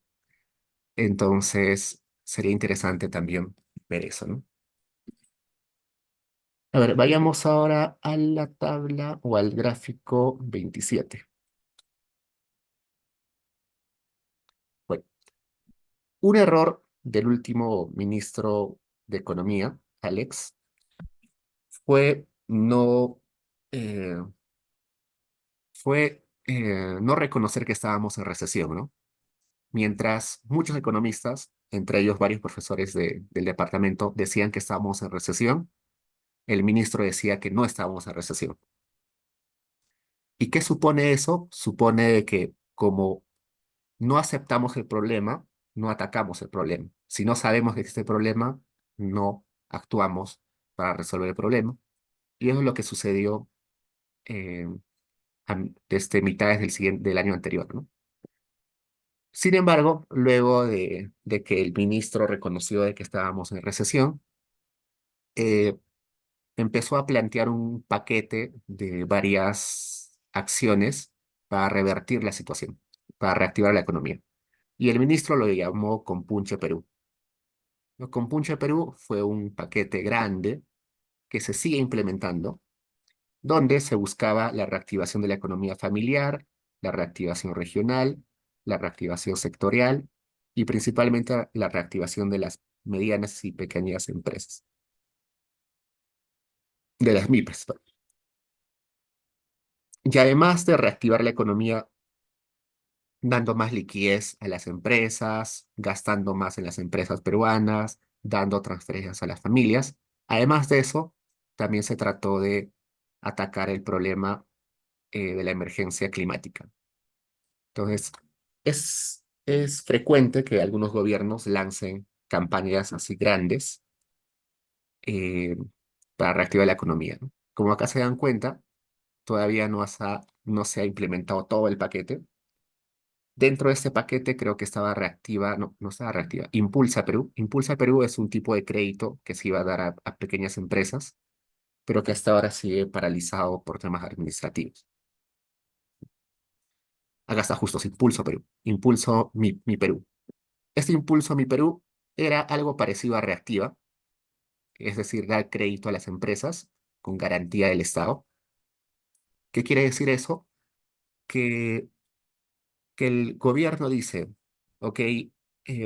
A: Entonces, sería interesante también ver eso, ¿no? A ver, vayamos ahora a la tabla o al gráfico 27. Bueno, un error del último ministro de Economía, Alex, fue eh, no reconocer que estábamos en recesión, ¿no? Mientras muchos economistas, entre ellos varios profesores del departamento, decían que estábamos en recesión, el ministro decía que no estábamos en recesión. ¿Y qué supone eso? Supone de que como no aceptamos el problema, no atacamos el problema. Si no sabemos que existe el problema, no actuamos para resolver el problema. Y eso es lo que sucedió eh, desde mitades del año anterior, ¿no? Sin embargo, luego de que el ministro reconoció de que estábamos en recesión, eh, empezó a plantear un paquete de varias acciones para revertir la situación, para reactivar la economía. Y el ministro lo llamó Compunche Perú. Lo Compunche Perú fue un paquete grande que se sigue implementando, donde se buscaba la reactivación de la economía familiar, la reactivación regional, la reactivación sectorial y principalmente la reactivación de las medianas y pequeñas empresas, de las MIPES. Y además de reactivar la economía dando más liquidez a las empresas, gastando más en las empresas peruanas, dando transferencias a las familias. Además de eso, también se trató de atacar el problema de la emergencia climática. Entonces, es frecuente que algunos gobiernos lancen campañas así grandes eh, para reactivar la economía, ¿no? Como acá se dan cuenta, todavía no se ha implementado todo el paquete. Dentro de este paquete creo que estaba reactiva, no, no estaba reactiva, Impulsa Perú. Impulsa Perú es un tipo de crédito que se iba a dar a pequeñas empresas, pero que hasta ahora sigue paralizado por temas administrativos. Acá está justo, Impulso Perú, Impulso Mi Perú. Este Impulso Mi Perú era algo parecido a Reactiva, es decir, dar crédito a las empresas con garantía del Estado. ¿Qué quiere decir eso? Que, que el gobierno dice, ok,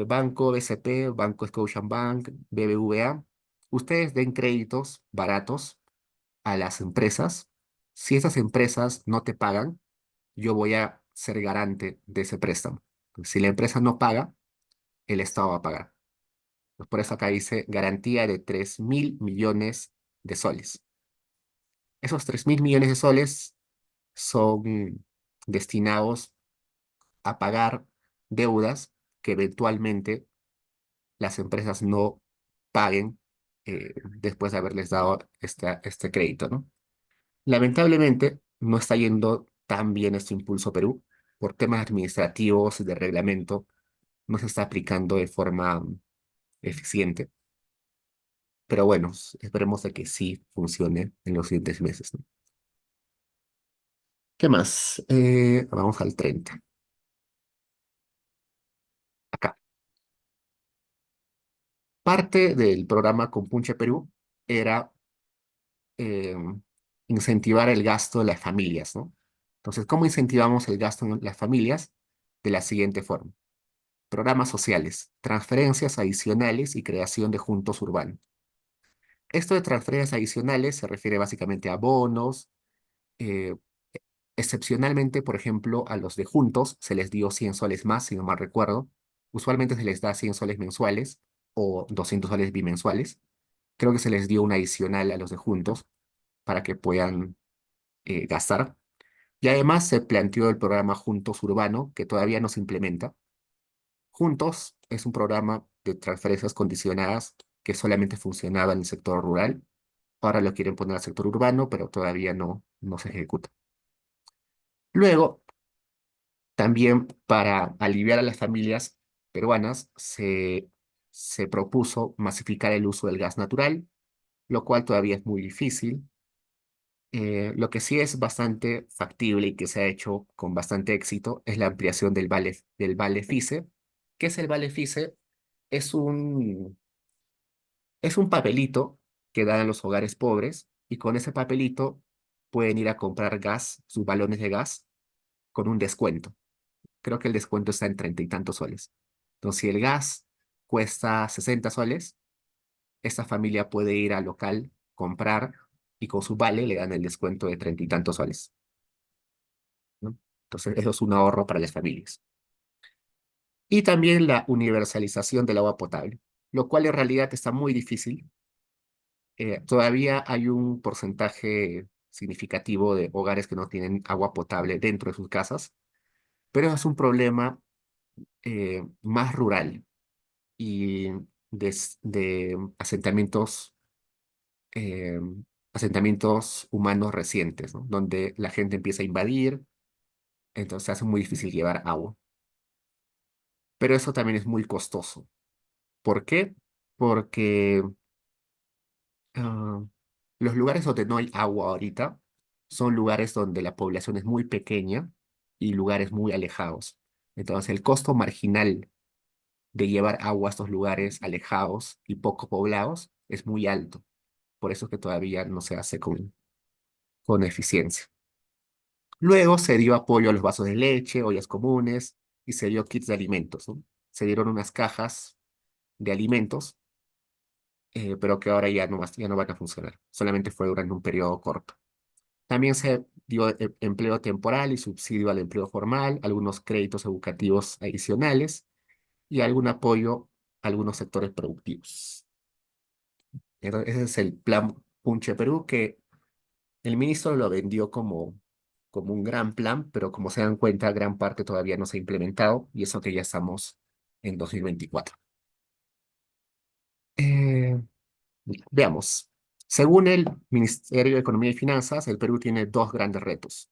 A: Banco BCP, Banco Scotiabank, BBVA, ustedes den créditos baratos a las empresas. Si esas empresas no te pagan, yo voy a ser garante de ese préstamo. Si la empresa no paga, el Estado va a pagar. Pues por eso acá dice garantía de 3.000 millones de soles. Esos 3.000 millones de soles son destinados a pagar deudas que eventualmente las empresas no paguen después de haberles dado este crédito, ¿no? Lamentablemente, no está yendo tan bien este Impulso Perú. Por temas administrativos y de reglamento, no se está aplicando de forma eficiente. Pero bueno, esperemos de que sí funcione en los siguientes meses, ¿no? ¿Qué más? Vamos al 30. Acá. Parte del programa Compunche Perú era eh, incentivar el gasto de las familias, ¿no? Entonces, ¿cómo incentivamos el gasto en las familias? De la siguiente forma. Programas sociales, transferencias adicionales y creación de juntos urbanos. Esto de transferencias adicionales se refiere básicamente a bonos, eh, excepcionalmente, por ejemplo, a los de juntos se les dio 100 soles más, si no mal recuerdo. Usualmente se les da 100 soles mensuales o 200 soles bimensuales. Creo que se les dio un adicional a los de juntos para que puedan gastar. Y además se planteó el programa Juntos Urbano, que todavía no se implementa. Juntos es un programa de transferencias condicionadas que solamente funcionaba en el sector rural. Ahora lo quieren poner al sector urbano, pero todavía no se ejecuta. Luego, también para aliviar a las familias peruanas, se propuso masificar el uso del gas natural, lo cual todavía es muy difícil. Lo que sí es bastante factible y que se ha hecho con bastante éxito es la ampliación del vale FICE. ¿Qué es el vale FICE? Es un papelito que dan a los hogares pobres y con ese papelito pueden ir a comprar gas, sus balones de gas, con un descuento. Creo que el descuento está en 30 y tantos soles. Entonces, si el gas cuesta 60 soles, esta familia puede ir al local, comprar y con su vale le dan el descuento de 30 y tantos soles, ¿no? Entonces, eso es un ahorro para las familias. Y también la universalización del agua potable, lo cual en realidad está muy difícil. Todavía hay un porcentaje significativo de hogares que no tienen agua potable dentro de sus casas, pero es un problema más rural y de eh, asentamientos humanos recientes, ¿no? Donde la gente empieza a invadir, entonces se hace muy difícil llevar agua. Pero eso también es muy costoso. ¿Por qué? Porque los lugares donde no hay agua ahorita son lugares donde la población es muy pequeña y lugares muy alejados. Entonces el costo marginal de llevar agua a estos lugares alejados y poco poblados es muy alto. Por eso es que todavía no se hace con eficiencia. Luego se dio apoyo a los vasos de leche, ollas comunes y se dio kits de alimentos, ¿no? Se dieron unas cajas de alimentos, pero que ahora ya no van a funcionar. Solamente fue durante un periodo corto. También se dio empleo temporal y subsidio al empleo formal, algunos créditos educativos adicionales y algún apoyo a algunos sectores productivos. Entonces, ese es el plan Punche Perú, que el ministro lo vendió como un gran plan, pero como se dan cuenta, gran parte todavía no se ha implementado y eso que ya estamos en 2024. Eh, Veamos. Según el Ministerio de Economía y Finanzas, el Perú tiene dos grandes retos.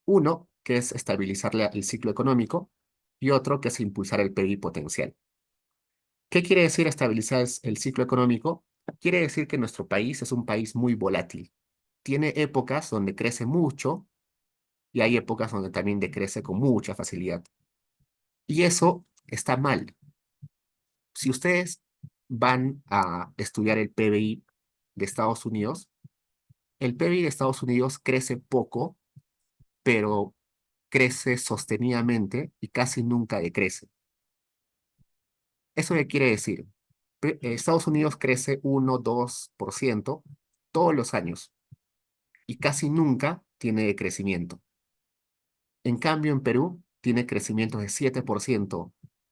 A: Uno, que es estabilizar el ciclo económico, y otro que es impulsar el PBI potencial. ¿Qué quiere decir estabilizar el ciclo económico? Quiere decir que nuestro país es un país muy volátil. Tiene épocas donde crece mucho y hay épocas donde también decrece con mucha facilidad. Y eso está mal. Si ustedes van a estudiar el PBI de Estados Unidos, el PBI de Estados Unidos crece poco, pero crece sostenidamente y casi nunca decrece. ¿Eso qué quiere decir? Estados Unidos crece 1, 2% todos los años y casi nunca tiene decrecimiento. En cambio, en Perú tiene crecimientos de 7%,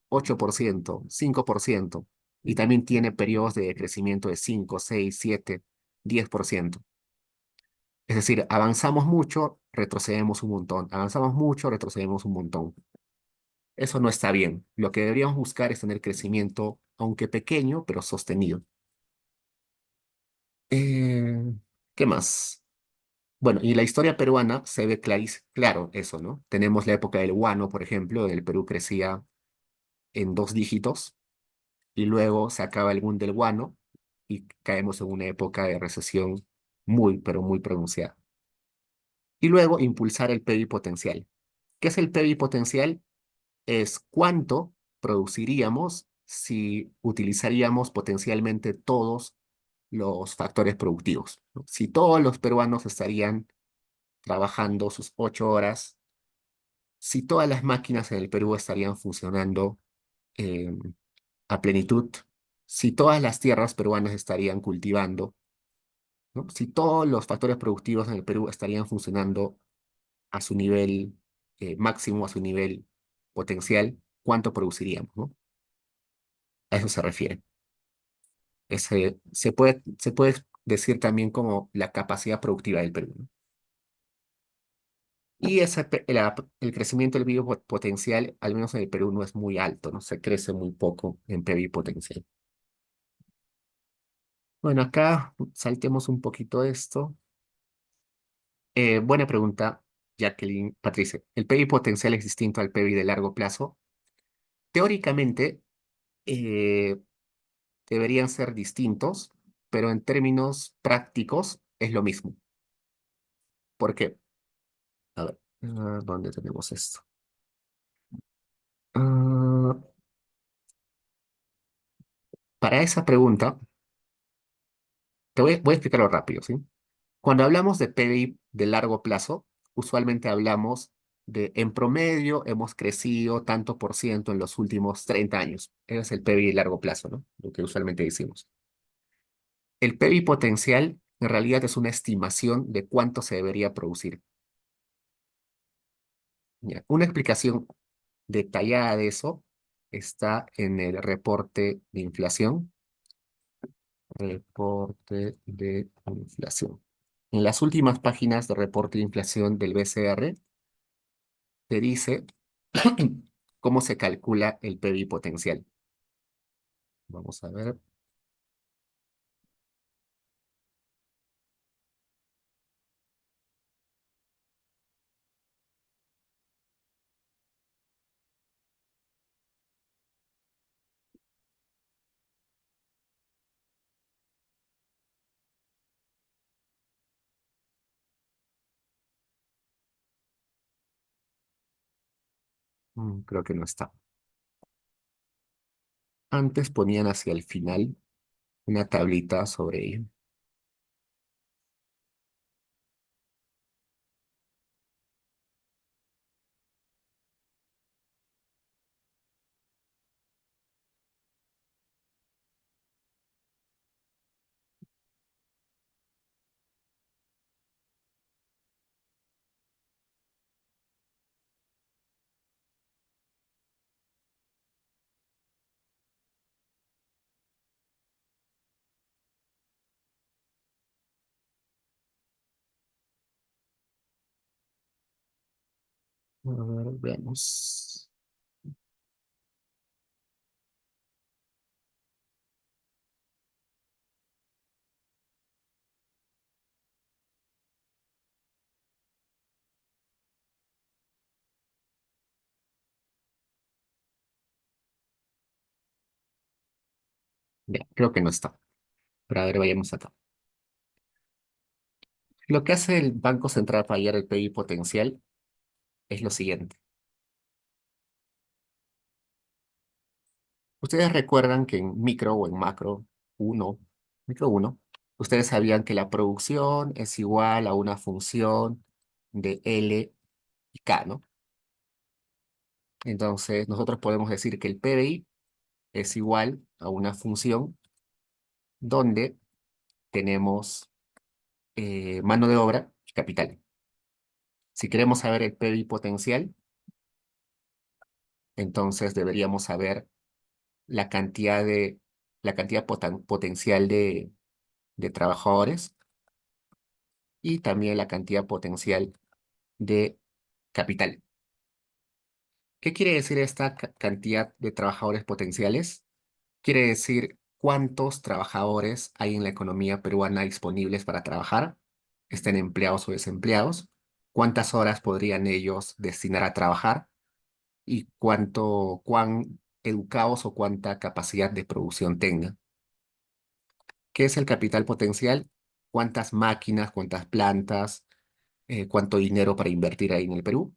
A: 8%, 5% y también tiene periodos de decrecimiento de 5, 6, 7, 10%. Es decir, avanzamos mucho, retrocedemos un montón. Avanzamos mucho, retrocedemos un montón. Eso no está bien. Lo que deberíamos buscar es tener crecimiento, aunque pequeño, pero sostenido. Eh, ¿Qué más? Bueno, y la historia peruana se ve claro eso, ¿no? Tenemos la época del guano, por ejemplo, donde el Perú crecía en 2 dígitos y luego se acaba el boom del guano y caemos en una época de recesión muy, pero muy pronunciada. Y luego impulsar el PBI potencial. ¿Qué es el PBI potencial? Es cuánto produciríamos si utilizaríamos potencialmente todos los factores productivos, ¿no? Si todos los peruanos estarían trabajando sus 8 horas, si todas las máquinas en el Perú estarían funcionando eh, a plenitud, si todas las tierras peruanas estarían cultivando, ¿no? Si todos los factores productivos en el Perú estarían funcionando a su nivel máximo, a su nivel potencial, ¿cuánto produciríamos, ¿no? A eso se refiere. Se puede decir también como la capacidad productiva del Perú, ¿no? Y el crecimiento del PIB potencial, al menos en el Perú, no es muy alto, ¿no? Se crece muy poco en PIB potencial. Bueno, acá saltemos un poquito esto. Buena pregunta, Jacqueline Patricia. ¿El PIB potencial es distinto al PIB de largo plazo? Teóricamente, eh, deberían ser distintos, pero en términos prácticos es lo mismo. ¿Por qué? A ver, ¿dónde tenemos esto? Ah, para esa pregunta, voy a explicarlo rápido, ¿sí? Cuando hablamos de PBI de largo plazo, usualmente hablamos de, en promedio, hemos crecido tanto por ciento en los últimos 30 años. Ese es el PBI de largo plazo, ¿no? Lo que usualmente decimos. El PBI potencial, en realidad, es una estimación de cuánto se debería producir. Ya, una explicación detallada de eso está en el reporte de inflación. Reporte de inflación. En las últimas páginas de reporte de inflación del BCR, te dice cómo se calcula el PBI potencial. Vamos a ver. Creo que no está. Antes ponían hacia el final una tablita sobre ello. A ver, veamos. Ya, creo que no está. Pero a ver, vayamos acá. Lo que hace el Banco Central para hallar el PIB potencial es lo siguiente. Ustedes recuerdan que en micro o en macro uno, micro uno, ustedes sabían que la producción es igual a una función de L y K, ¿no? Entonces, nosotros podemos decir que el PBI es igual a una función donde tenemos mano de obra y capital. Si queremos saber el PBI potencial, entonces deberíamos saber la cantidad de, la cantidad potencial de trabajadores y también la cantidad potencial de capital. ¿Qué quiere decir esta cantidad de trabajadores potenciales? Quiere decir cuántos trabajadores hay en la economía peruana disponibles para trabajar, estén empleados o desempleados, cuántas horas podrían ellos destinar a trabajar y cuán educados o cuánta capacidad de producción tengan. ¿Qué es el capital potencial? ¿Cuántas máquinas, cuántas plantas, cuánto dinero para invertir ahí en el Perú?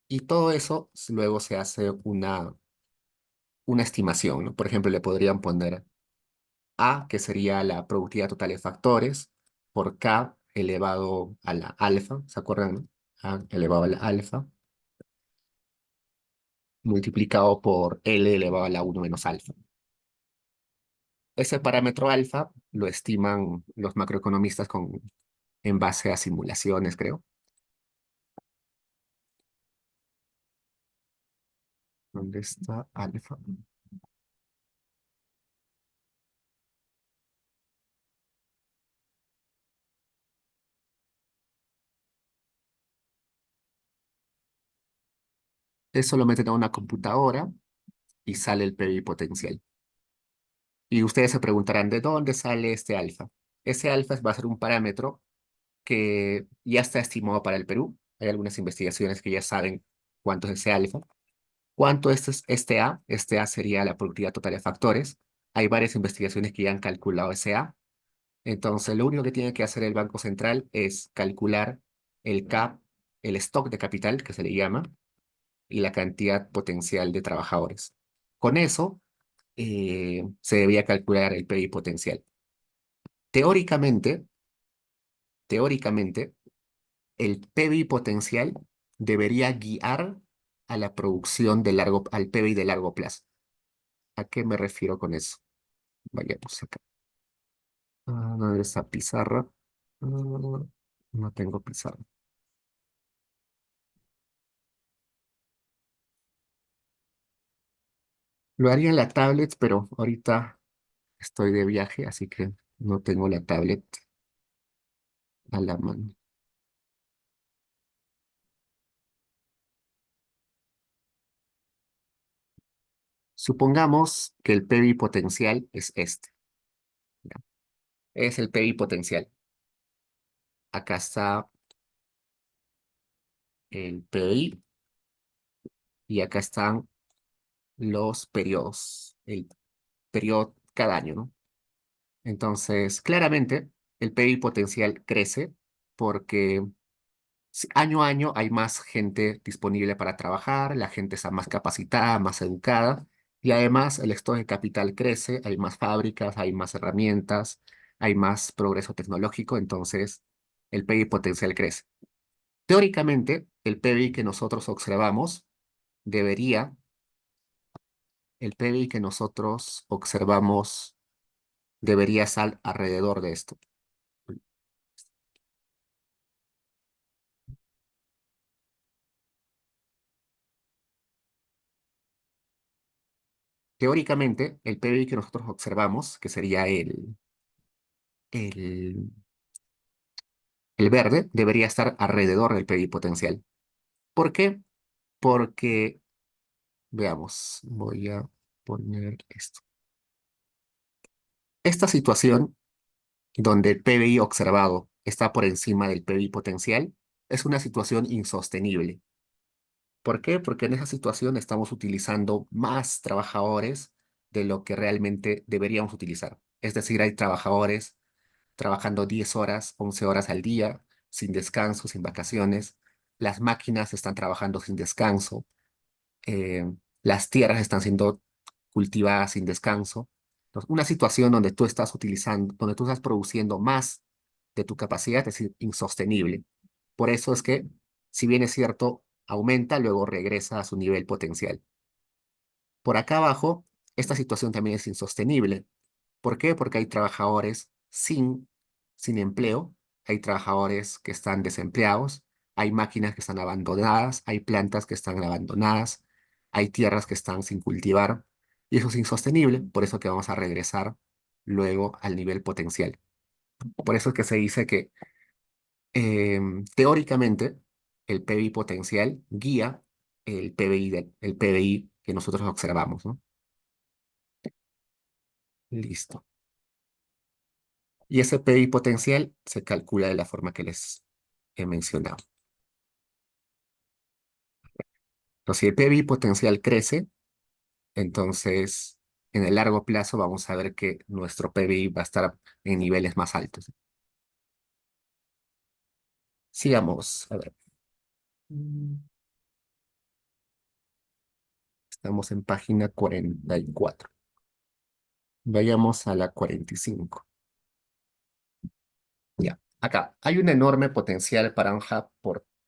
A: Y todo eso luego se hace una estimación, ¿no? Por ejemplo, le podrían poner A, que sería la productividad total de factores, por K elevado a la alfa, ¿se acuerdan, no? A elevado a la alfa, multiplicado por L elevado a la 1 menos alfa. Ese parámetro alfa lo estiman los macroeconomistas en base a simulaciones, creo. ¿Dónde está alfa? Eso lo meten a una computadora y sale el PBI potencial. Y ustedes se preguntarán, ¿de dónde sale este alfa? Ese alfa va a ser un parámetro que ya está estimado para el Perú. Hay algunas investigaciones que ya saben cuánto es ese alfa. ¿Cuánto es este A? Este A sería la productividad total de factores. Hay varias investigaciones que ya han calculado ese A. Entonces, lo único que tiene que hacer el Banco Central es calcular el CAP, el stock de capital, que se le llama, y la cantidad potencial de trabajadores. Con eso, se debía calcular el PIB potencial. Teóricamente, teóricamente, el PBI potencial debería guiar a la producción al PBI de largo plazo. ¿A qué me refiero con eso? Vayamos acá. ¿Dónde está pizarra? No tengo pizarra. Lo haría en la tablet, pero ahorita estoy de viaje, así que no tengo la tablet a la mano. Supongamos que el PBI potencial es este. ¿Ya? Es el PBI potencial. Acá está el PBI y acá están los periodos, el periodo cada año, ¿no? Entonces, claramente, el PIB potencial crece porque año a año hay más gente disponible para trabajar, la gente está más capacitada, más educada, y además el stock de capital crece, hay más fábricas, hay más herramientas, hay más progreso tecnológico, entonces el PIB potencial crece. Teóricamente, el PIB que nosotros observamos debería, el PIB que nosotros observamos debería estar alrededor de esto. Teóricamente, el PBI que nosotros observamos, que sería el, el verde, debería estar alrededor del PBI potencial. ¿Por qué? Porque, veamos, voy a poner esto. Esta situación donde el PBI observado está por encima del PBI potencial es una situación insostenible. ¿Por qué? Porque en esa situación estamos utilizando más trabajadores, de lo que realmente deberíamos utilizar. Es decir, hay trabajadores trabajando 10 horas, 11 horas al día, sin descanso, sin vacaciones. Las máquinas están trabajando sin descanso. eh, las tierras están siendo cultivadas sin descanso. Entonces, una situación donde tú estás utilizando, donde tú estás produciendo más de tu capacidad, es decir, insostenible. Por eso es que, si bien es cierto, aumenta, luego regresa a su nivel potencial. Por acá abajo, esta situación también es insostenible. ¿Por qué? Porque hay trabajadores sin empleo, hay trabajadores que están desempleados, hay máquinas que están abandonadas, hay plantas que están abandonadas, hay tierras que están sin cultivar, y eso es insostenible, por eso que vamos a regresar luego al nivel potencial. Por eso es que se dice que teóricamente el PBI potencial guía el PBI, el PBI que nosotros observamos, ¿no? Listo. Y ese PBI potencial se calcula de la forma que les he mencionado. Entonces, si el PBI potencial crece, entonces en el largo plazo vamos a ver que nuestro PBI va a estar en niveles más altos. Sigamos, a ver. Mm, Estamos en página 44. Vayamos a la 45. Ya, acá hay un enorme potencial para un hub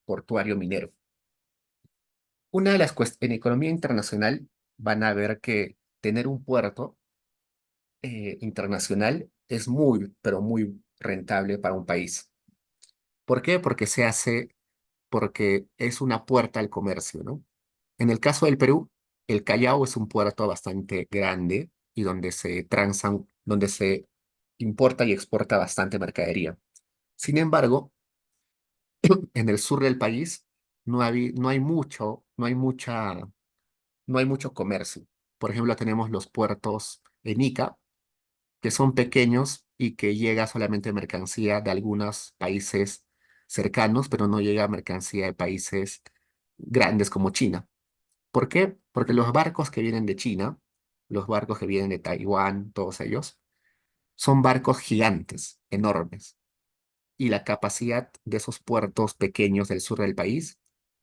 A: portuario minero. Una de las cuestiones en economía internacional van a ver que tener un puerto internacional es muy, pero muy rentable para un país. ¿Por qué? Porque es una puerta al comercio, ¿no? En el caso del Perú, el Callao es un puerto bastante grande y donde se importa y exporta bastante mercadería. Sin embargo, en el sur del país no hay mucho comercio. Por ejemplo, tenemos los puertos en Ica, que son pequeños y que llega solamente mercancía de algunos países cercanos, pero no llega mercancía de países grandes como China. ¿Por qué? Porque los barcos que vienen de China, los barcos que vienen de Taiwán, todos ellos, son barcos gigantes, enormes, y la capacidad de esos puertos pequeños del sur del país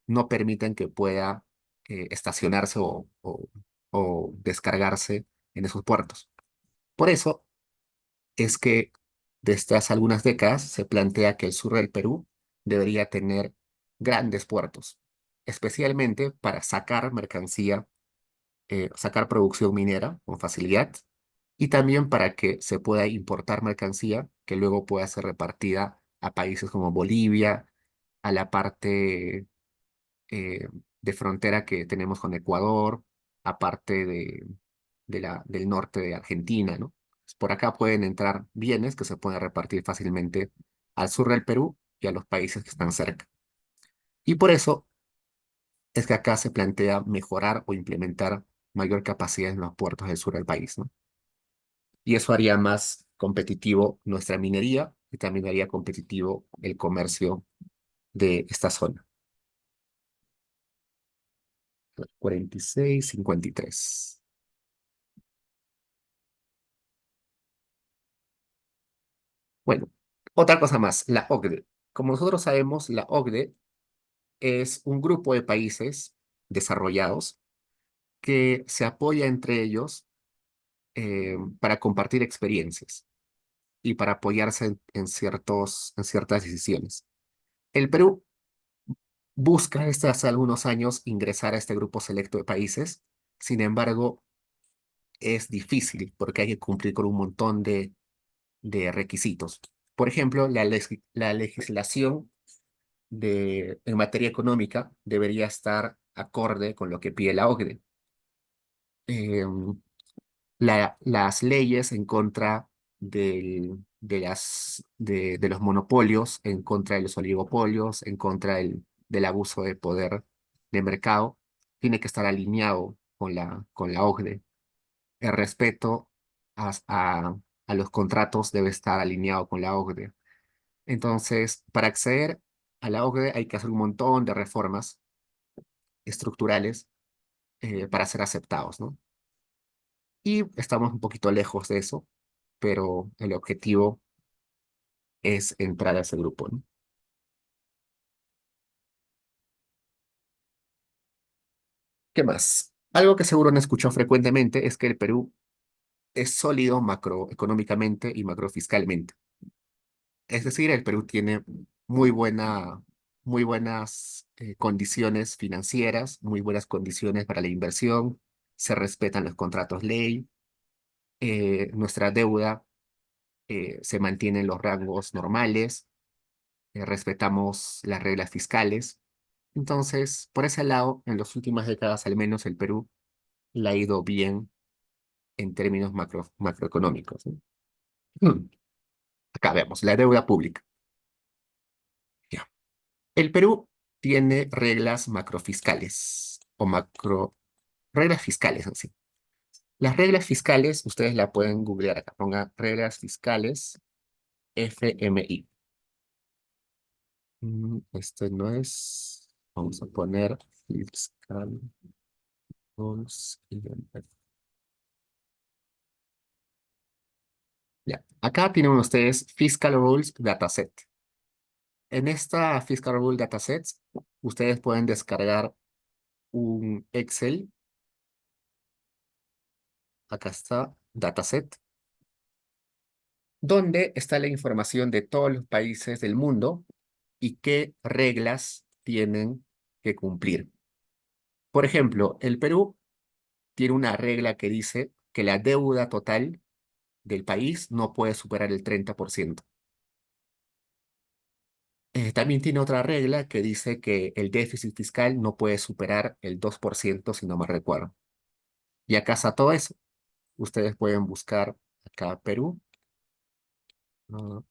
A: no permiten que pueda estacionarse o descargarse en esos puertos. Por eso es que desde hace algunas décadas se plantea que el sur del Perú debería tener grandes puertos, especialmente para sacar mercancía, sacar producción minera con facilidad y también para que se pueda importar mercancía que luego pueda ser repartida a países como Bolivia, a la parte eh, de frontera que tenemos con Ecuador, aparte del norte de Argentina, ¿no? Por acá pueden entrar bienes que se pueden repartir fácilmente al sur del Perú y a los países que están cerca. Y por eso es que acá se plantea mejorar o implementar mayor capacidad en los puertos del sur del país, ¿no? Y eso haría más competitivo nuestra minería y también haría competitivo el comercio de esta zona. 46, 53. Bueno, otra cosa más, la OCDE. Como nosotros sabemos, la OCDE es un grupo de países desarrollados que se apoya entre ellos para compartir experiencias y para apoyarse en ciertas decisiones. El Perú busca desde hace algunos años ingresar a este grupo selecto de países. Sin embargo, es difícil porque hay que cumplir con un montón de requisitos. Por ejemplo, la legislación en materia económica debería estar acorde con lo que pide la OCDE. Las leyes en contra de los monopolios, en contra de los oligopolios, en contra del abuso de poder de mercado, tiene que estar alineado con la OCDE. El respeto a los contratos debe estar alineado con la OCDE. Entonces, para acceder a la OCDE hay que hacer un montón de reformas estructurales para ser aceptados, ¿no? Y estamos un poquito lejos de eso, pero el objetivo es entrar a ese grupo, ¿no? ¿Qué más? Algo que seguro han escuchado frecuentemente es que el Perú es sólido macroeconómicamente y macrofiscalmente. Es decir, el Perú tiene muy muy buenas condiciones financieras, muy buenas condiciones para la inversión, se respetan los contratos ley, nuestra deuda se mantiene en los rangos normales, respetamos las reglas fiscales. Entonces, por ese lado, en las últimas décadas al menos el Perú le ha ido bien en términos macroeconómicos, ¿no? Mm. Acá vemos la deuda pública. Ya. El Perú tiene reglas macrofiscales o reglas fiscales así. Las reglas fiscales, ustedes la pueden googlear acá. Ponga reglas fiscales FMI. Este no es. Vamos a poner fiscal rules. Ya. Acá tienen ustedes Fiscal Rules Dataset. En esta Fiscal Rule Datasets, ustedes pueden descargar un Excel. Acá está, Dataset, donde está la información de todos los países del mundo y qué reglas tienen que cumplir. Por ejemplo, el Perú tiene una regla que dice que la deuda total del país no puede superar el 30%. También tiene otra regla que dice que el déficit fiscal no puede superar el 2%, si no me recuerdo. Y acá está todo eso. Ustedes pueden buscar acá Perú. No,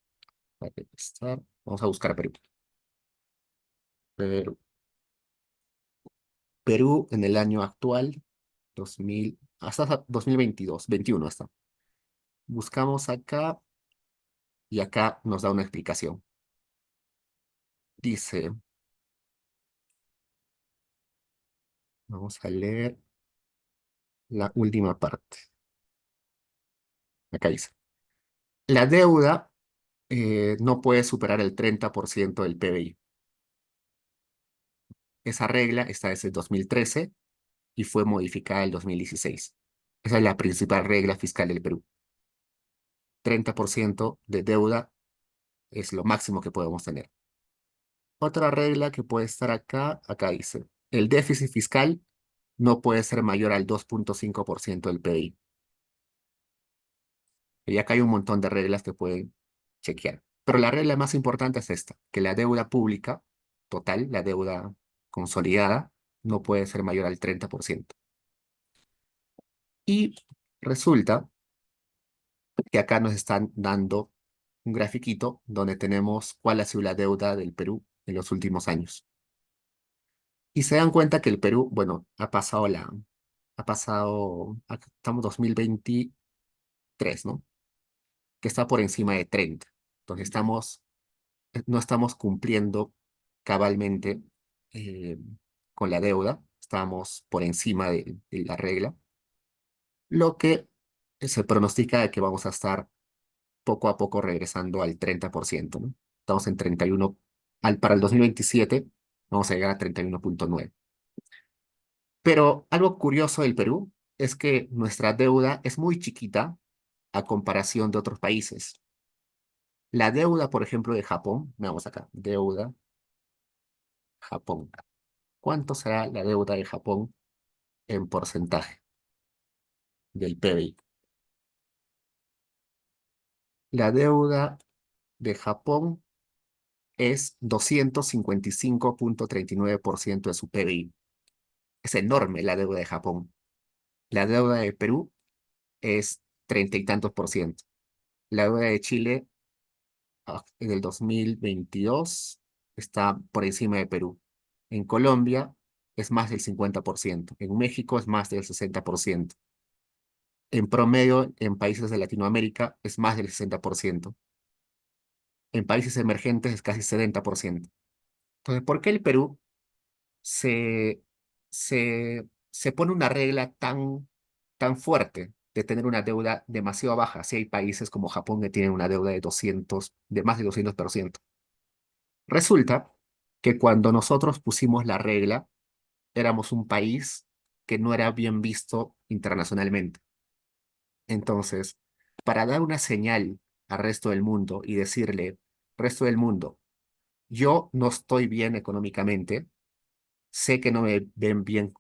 A: aquí está. Vamos a buscar Perú. Perú. Perú en el año actual, 2000, hasta 2022, 21 hasta. Buscamos acá y acá nos da una explicación. Dice, vamos a leer la última parte. Acá dice, la deuda no puede superar el 30% del PBI. Esa regla está desde el 2013 y fue modificada en el 2016. Esa es la principal regla fiscal del Perú. 30% de deuda es lo máximo que podemos tener. Otra regla que puede estar acá, acá dice, el déficit fiscal no puede ser mayor al 2,5% del PIB. Y acá hay un montón de reglas que pueden chequear. Pero la regla más importante es esta, que la deuda pública total, la deuda consolidada, no puede ser mayor al 30%. Y resulta que acá nos están dando un grafiquito donde tenemos cuál ha sido la deuda del Perú en los últimos años. Y se dan cuenta que el Perú, bueno, acá estamos 2023, ¿no? Que está por encima de 30. Entonces no estamos cumpliendo cabalmente eh, con la deuda, estamos por encima de la regla, lo que se pronostica de que vamos a estar poco a poco regresando al 30%, ¿no? Estamos en 31, para el 2027 vamos a llegar a 31,9. Pero algo curioso del Perú es que nuestra deuda es muy chiquita a comparación de otros países. La deuda, por ejemplo, de Japón, veamos acá, deuda, Japón. ¿Cuánto será la deuda de Japón en porcentaje del PBI? La deuda de Japón es 255,39% de su PBI. Es enorme la deuda de Japón. La deuda de Perú es treinta y tantos por ciento. La deuda de Chile en el 2022 está por encima de Perú. En Colombia es más del 50%. En México es más del 60%. En promedio, en países de Latinoamérica es más del 60%. En países emergentes es casi 70%. Entonces, ¿por qué el Perú se pone una regla tan fuerte? de tener una deuda demasiado baja. Si hay países como Japón que tienen una deuda de más de 200%. Resulta que cuando nosotros pusimos la regla, éramos un país que no era bien visto internacionalmente. Entonces, para dar una señal al resto del mundo y decirle, resto del mundo, yo no estoy bien económicamente, sé que no me ven bien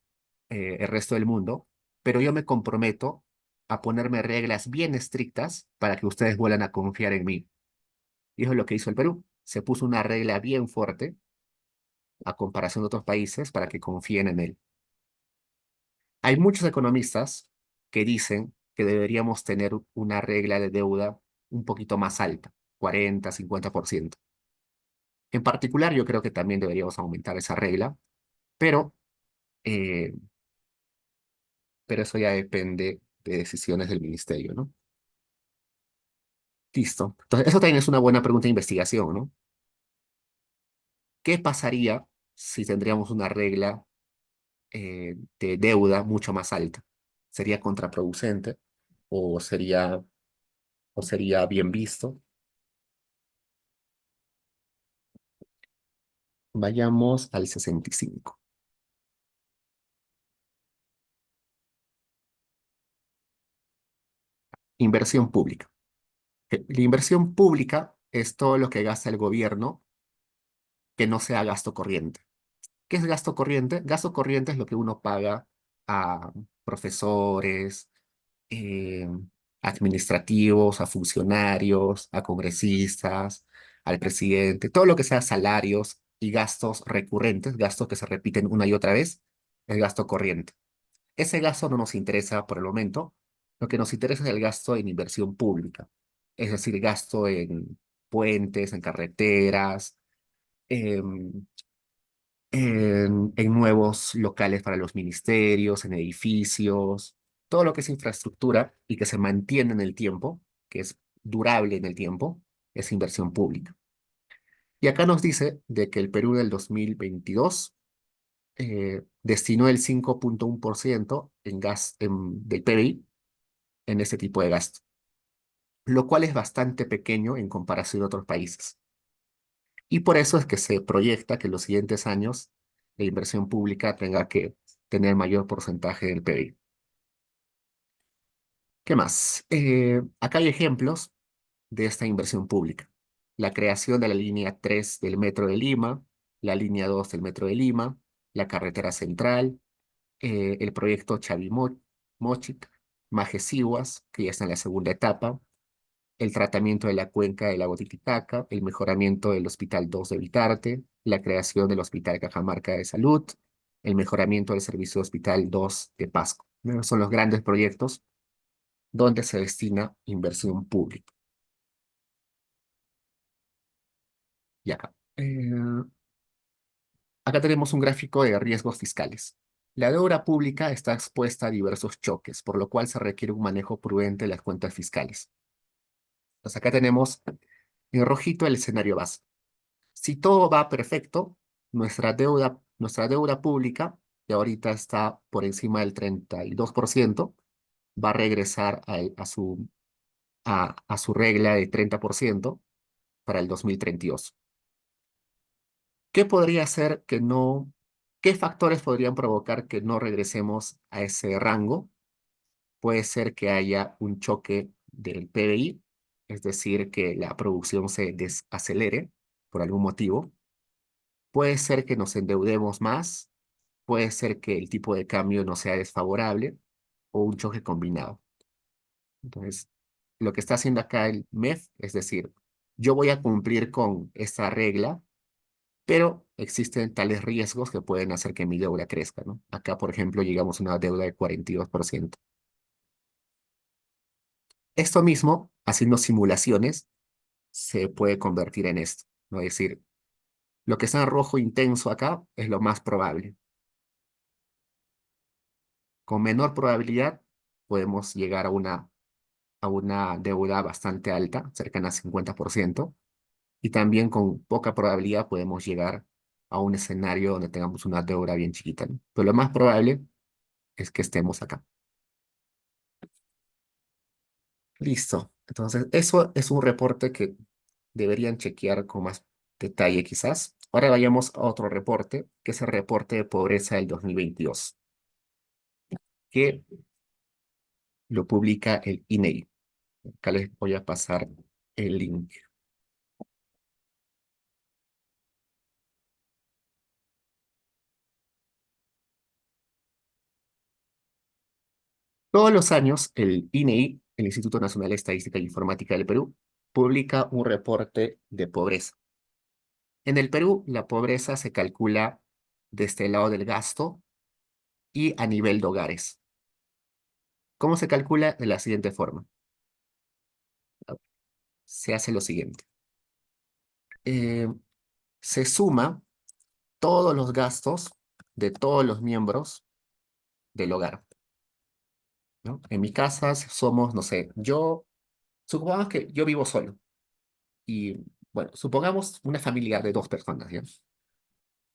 A: el resto del mundo, pero yo me comprometo a ponerme reglas bien estrictas para que ustedes vuelvan a confiar en mí. Y eso es lo que hizo el Perú. Se puso una regla bien fuerte a comparación de otros países para que confíen en él. Hay muchos economistas que dicen que deberíamos tener una regla de deuda un poquito más alta, 40, 50%. En particular, yo creo que también deberíamos aumentar esa regla, pero, eh, pero eso ya depende de decisiones del ministerio, ¿no? Listo. Entonces, eso también es una buena pregunta de investigación, ¿no? ¿Qué pasaría si tendríamos una regla de deuda mucho más alta? ¿Sería contraproducente o sería bien visto? Vayamos al 65. Inversión pública. La inversión pública es todo lo que gasta el gobierno que no sea gasto corriente. ¿Qué es gasto corriente? Gasto corriente es lo que uno paga a profesores, eh, administrativos, a funcionarios, a congresistas, al presidente, todo lo que sea salarios y gastos recurrentes, gastos que se repiten una y otra vez, es gasto corriente. Ese gasto no nos interesa por el momento. Lo que nos interesa es el gasto en inversión pública, es decir, gasto en puentes, en carreteras, en, en nuevos locales para los ministerios, en edificios, todo lo que es infraestructura y que se mantiene en el tiempo, que es durable en el tiempo, es inversión pública. Y acá nos dice de que el Perú del 2022 destinó el 5,1% del PBI en ese tipo de gasto, lo cual es bastante pequeño en comparación a otros países. Y por eso es que se proyecta que en los siguientes años la inversión pública tenga que tener mayor porcentaje del PIB. ¿Qué más? Acá hay ejemplos de esta inversión pública. La creación de la línea 3 del Metro de Lima, la línea 2 del Metro de Lima, la carretera central, el proyecto Chavimochic, Majesihuas, que ya está en la segunda etapa, el tratamiento de la cuenca del lago Titicaca, el mejoramiento del Hospital 2 de Vitarte, la creación del Hospital Cajamarca de Salud, el mejoramiento del Servicio de Hospital 2 de Pasco. ¿No? Son los grandes proyectos donde se destina inversión pública. Y acá. Acá tenemos un gráfico de riesgos fiscales. La deuda pública está expuesta a diversos choques, por lo cual se requiere un manejo prudente de las cuentas fiscales. Entonces acá tenemos en rojito el escenario base. Si todo va perfecto, nuestra deuda pública, que ahorita está por encima del 32%, va a regresar a su regla de 30% para el 2032. ¿Qué podría ser que no, qué factores podrían provocar que no regresemos a ese rango? Puede ser que haya un choque del PBI, es decir, que la producción se desacelere por algún motivo. Puede ser que nos endeudemos más, puede ser que el tipo de cambio no sea desfavorable o un choque combinado. Entonces, lo que está haciendo acá el MEF es decir, yo voy a cumplir con esta regla, pero existen tales riesgos que pueden hacer que mi deuda crezca, ¿no? Acá, por ejemplo, llegamos a una deuda de 42%. Esto mismo, haciendo simulaciones, se puede convertir en esto, ¿no? Es decir, lo que está en rojo intenso acá es lo más probable. Con menor probabilidad podemos llegar a una deuda bastante alta, cercana al 50%, y también con poca probabilidad podemos llegar a un escenario donde tengamos una deuda bien chiquita, ¿no? Pero lo más probable es que estemos acá. Listo. Entonces, eso es un reporte que deberían chequear con más detalle quizás. Ahora vayamos a otro reporte, que es el reporte de pobreza del 2022, que lo publica el INEI. Acá les voy a pasar el link. Todos los años, el INEI, el Instituto Nacional de Estadística e Informática del Perú, publica un reporte de pobreza. En el Perú, la pobreza se calcula desde el lado del gasto y a nivel de hogares. ¿Cómo se calcula? De la siguiente forma. Se hace lo siguiente. Eh, Se suma todos los gastos de todos los miembros del hogar, ¿no? En mi casa somos, no sé, supongamos que yo vivo solo y, bueno, supongamos una familia de dos personas, ¿ya?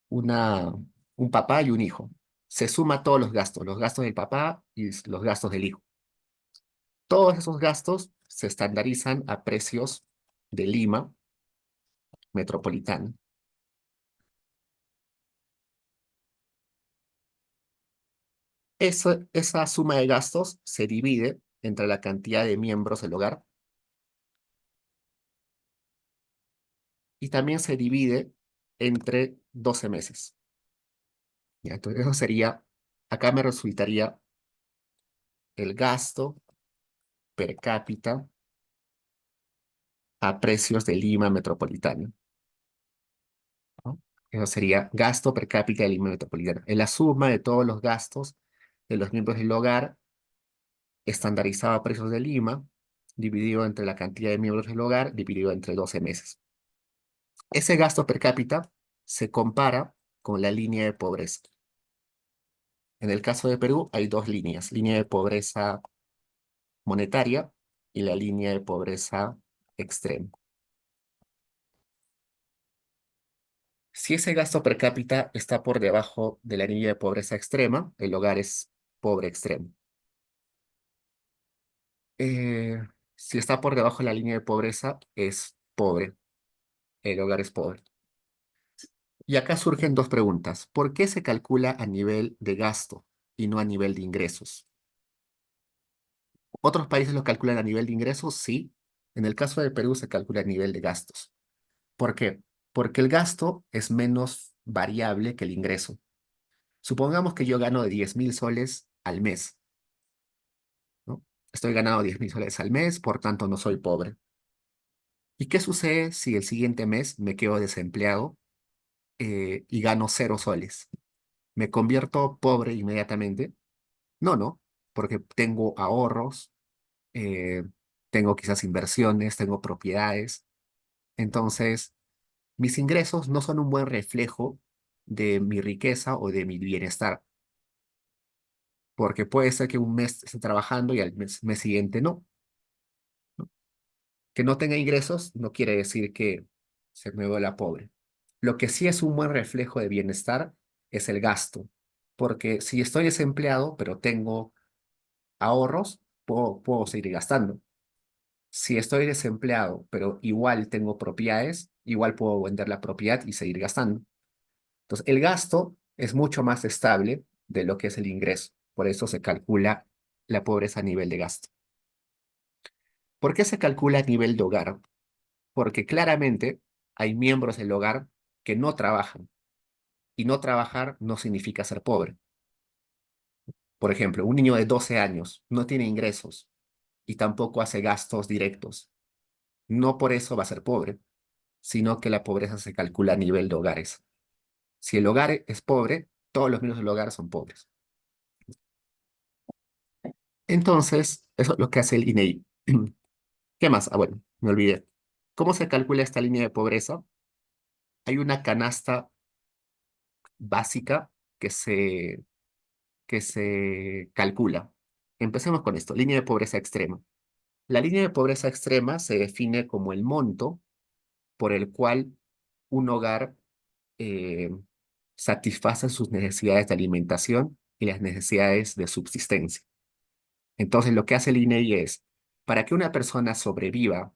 A: Una, un papá y un hijo. Se suma todos los gastos del papá y los gastos del hijo. Todos esos gastos se estandarizan a precios de Lima metropolitana. Esa suma de gastos se divide entre la cantidad de miembros del hogar y también se divide entre 12 meses. ¿Ya? Entonces, eso sería, acá me resultaría el gasto per cápita a precios de Lima metropolitana, ¿no? Eso sería gasto per cápita de Lima metropolitana. Es la suma de todos los gastos de los miembros del hogar, estandarizado a precios de Lima, dividido entre la cantidad de miembros del hogar, dividido entre 12 meses. Ese gasto per cápita se compara con la línea de pobreza. En el caso de Perú hay dos líneas, línea de pobreza monetaria y la línea de pobreza extrema. Si ese gasto per cápita está por debajo de la línea de pobreza extrema, el hogar es pobre extremo. Eh, si está por debajo de la línea de pobreza, es pobre, el hogar es pobre. Y acá surgen dos preguntas. ¿Por qué se calcula a nivel de gasto y no a nivel de ingresos? ¿Otros países lo calculan a nivel de ingresos? Sí. En el caso de Perú se calcula a nivel de gastos. ¿Por qué? Porque el gasto es menos variable que el ingreso. Supongamos que yo gano de 10.000 soles al mes, ¿no? Estoy ganando 10.000 soles al mes, por tanto no soy pobre. ¿Y qué sucede si el siguiente mes me quedo desempleado y gano 0 soles? ¿Me convierto pobre inmediatamente? No, no, porque tengo ahorros, eh, tengo quizás inversiones, tengo propiedades. Entonces, mis ingresos no son un buen reflejo de mi riqueza o de mi bienestar, porque puede ser que un mes esté trabajando y al mes siguiente no, ¿no? Que no tenga ingresos no quiere decir que se me vuelva pobre. Lo que sí es un buen reflejo de bienestar es el gasto, porque si estoy desempleado, pero tengo ahorros, puedo seguir gastando. Si estoy desempleado, pero igual tengo propiedades, igual puedo vender la propiedad y seguir gastando. Entonces, el gasto es mucho más estable de lo que es el ingreso. Por eso se calcula la pobreza a nivel de gasto. ¿Por qué se calcula a nivel de hogar? Porque claramente hay miembros del hogar que no trabajan y no trabajar no significa ser pobre. Por ejemplo, un niño de 12 años no tiene ingresos y tampoco hace gastos directos. No por eso va a ser pobre, sino que la pobreza se calcula a nivel de hogares. Si el hogar es pobre, todos los miembros del hogar son pobres. Entonces, eso es lo que hace el INEI. ¿Qué más? Ah, bueno, me olvidé. ¿Cómo se calcula esta línea de pobreza? Hay una canasta básica que se calcula. Empecemos con esto, línea de pobreza extrema. La línea de pobreza extrema se define como el monto por el cual un hogar eh, satisface sus necesidades de alimentación y las necesidades de subsistencia. Entonces, lo que hace el INEI es, Para que una persona sobreviva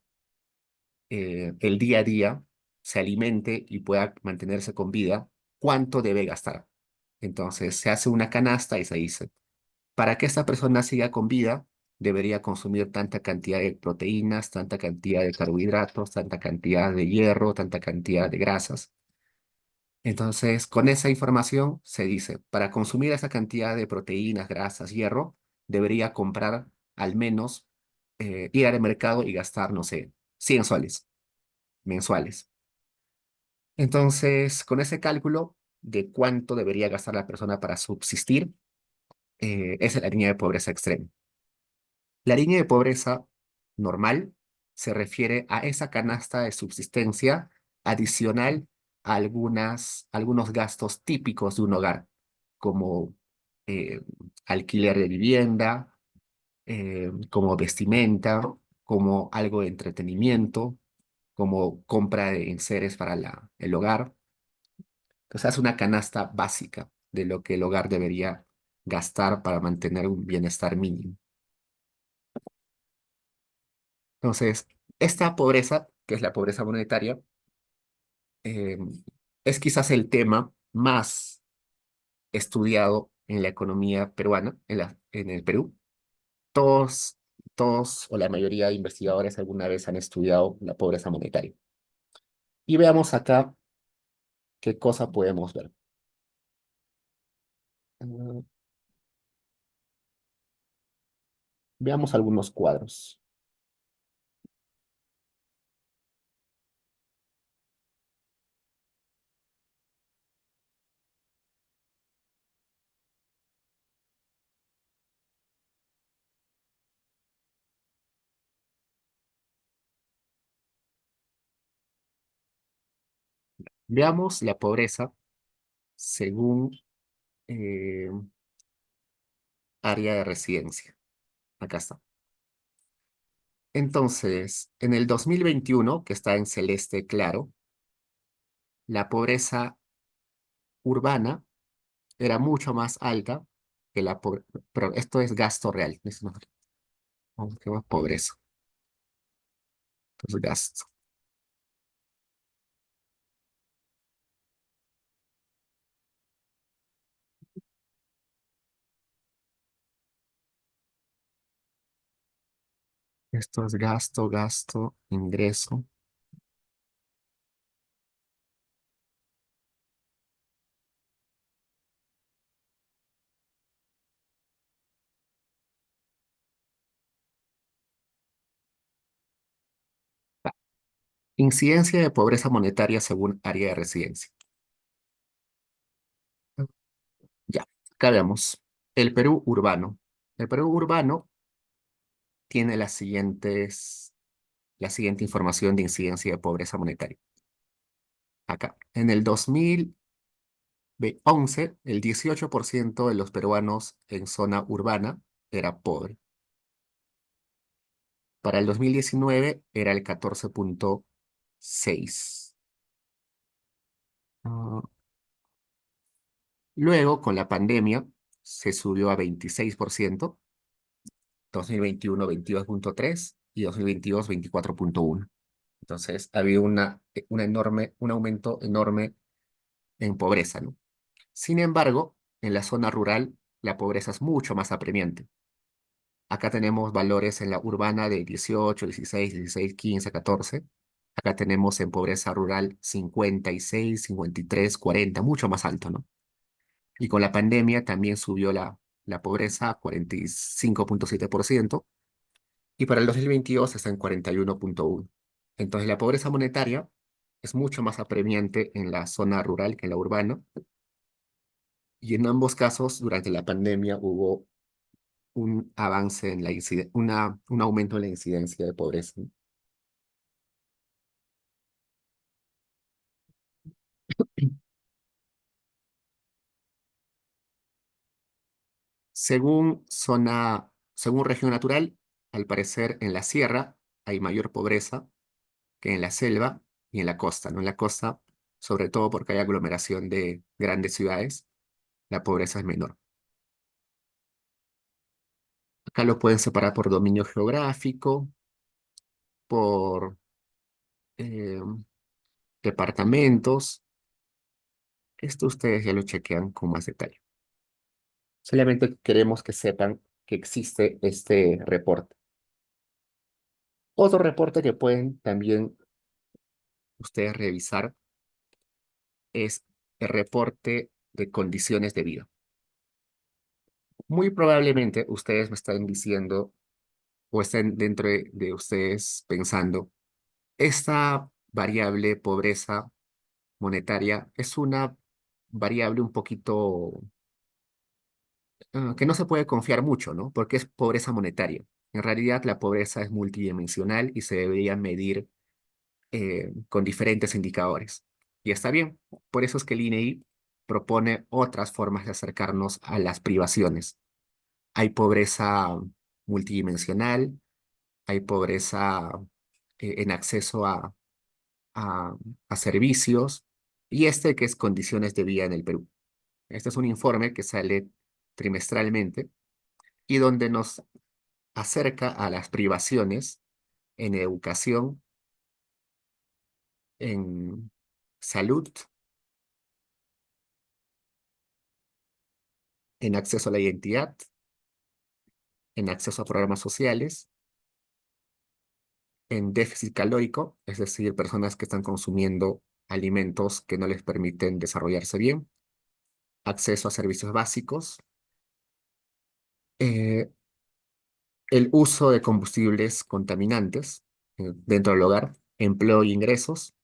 A: el día a día, se alimente y pueda mantenerse con vida, ¿cuánto debe gastar? Entonces se hace una canasta y se dice, para que esta persona siga con vida, debería consumir tanta cantidad de proteínas, tanta cantidad de carbohidratos, tanta cantidad de hierro, tanta cantidad de grasas. Entonces, con esa información se dice, para consumir esa cantidad de proteínas, grasas, hierro, debería comprar al menos, ir al mercado y gastar, no sé, 100 soles mensuales. Entonces, con ese cálculo de cuánto debería gastar la persona para subsistir, esa es la línea de pobreza extrema. La línea de pobreza normal se refiere a esa canasta de subsistencia adicional a algunos gastos típicos de un hogar, como eh, alquiler de vivienda, como vestimenta, como algo de entretenimiento, como compra de enseres para el hogar. Entonces, es una canasta básica de lo que el hogar debería gastar para mantener un bienestar mínimo. Entonces, esta pobreza, que es la pobreza monetaria, eh, es quizás el tema más estudiado en la economía peruana, en el Perú. Todos, todos o la mayoría de investigadores alguna vez han estudiado la pobreza monetaria. Y veamos acá qué cosa podemos ver. Ah, veamos algunos cuadros. Veamos la pobreza según eh, área de residencia. Acá está. Entonces, en el 2021, que está en celeste claro, la pobreza urbana era mucho más alta que la pobreza, pero esto es gasto real, eso no, ¿qué más pobreza? Entonces, gasto. Esto es gasto, gasto, ingreso. Va. Incidencia de pobreza monetaria según área de residencia. Ya, acá vemos. El Perú urbano. El Perú urbano tiene la siguiente información de incidencia de pobreza monetaria. Acá. En el 2011, el 18% de los peruanos en zona urbana era pobre. Para el 2019 era el 14,6. Ah, luego, con la pandemia, se subió a 26%, 2021 22,3 y 2022 24,1. Entonces, ha habido un aumento enorme en pobreza, ¿no? Sin embargo, en la zona rural, la pobreza es mucho más apremiante. Acá tenemos valores en la urbana de 18, 16, 16, 15, 14. Acá tenemos en pobreza rural 56, 53, 40, mucho más alto, ¿no? Y con la pandemia también subió la pobreza a 45,7% y para el 2022 está en 41,1. Entonces la pobreza monetaria es mucho más apremiante en la zona rural que en la urbana y en ambos casos durante la pandemia hubo un avance en un aumento en la incidencia de pobreza, ¿no? Según región natural, al parecer en la sierra hay mayor pobreza que en la selva y en la costa, ¿no? En la costa, sobre todo porque hay aglomeración de grandes ciudades, la pobreza es menor. Acá lo pueden separar por dominio geográfico, por eh, departamentos. Esto ustedes ya lo chequean con más detalle. Solamente queremos que sepan que existe este reporte. Otro reporte que pueden también ustedes revisar es el reporte de condiciones de vida. Muy probablemente ustedes me están diciendo o estén dentro de ustedes pensando, esta variable pobreza monetaria es una variable un poquito que no se puede confiar mucho, ¿no? Porque es pobreza monetaria. En realidad, la pobreza es multidimensional y se debería medir con diferentes indicadores. Y está bien, por eso es que el INEI propone otras formas de acercarnos a las privaciones. Hay pobreza multidimensional, hay pobreza en acceso a, a servicios, y este que es condiciones de vida en el Perú. Este es un informe que sale trimestralmente y donde nos acerca a las privaciones en educación, en salud, en acceso a la identidad, en acceso a programas sociales, en déficit calórico, es decir, personas que están consumiendo alimentos que no les permiten desarrollarse bien, acceso a servicios básicos, eh, el uso de combustibles contaminantes dentro del hogar, empleo e ingresos,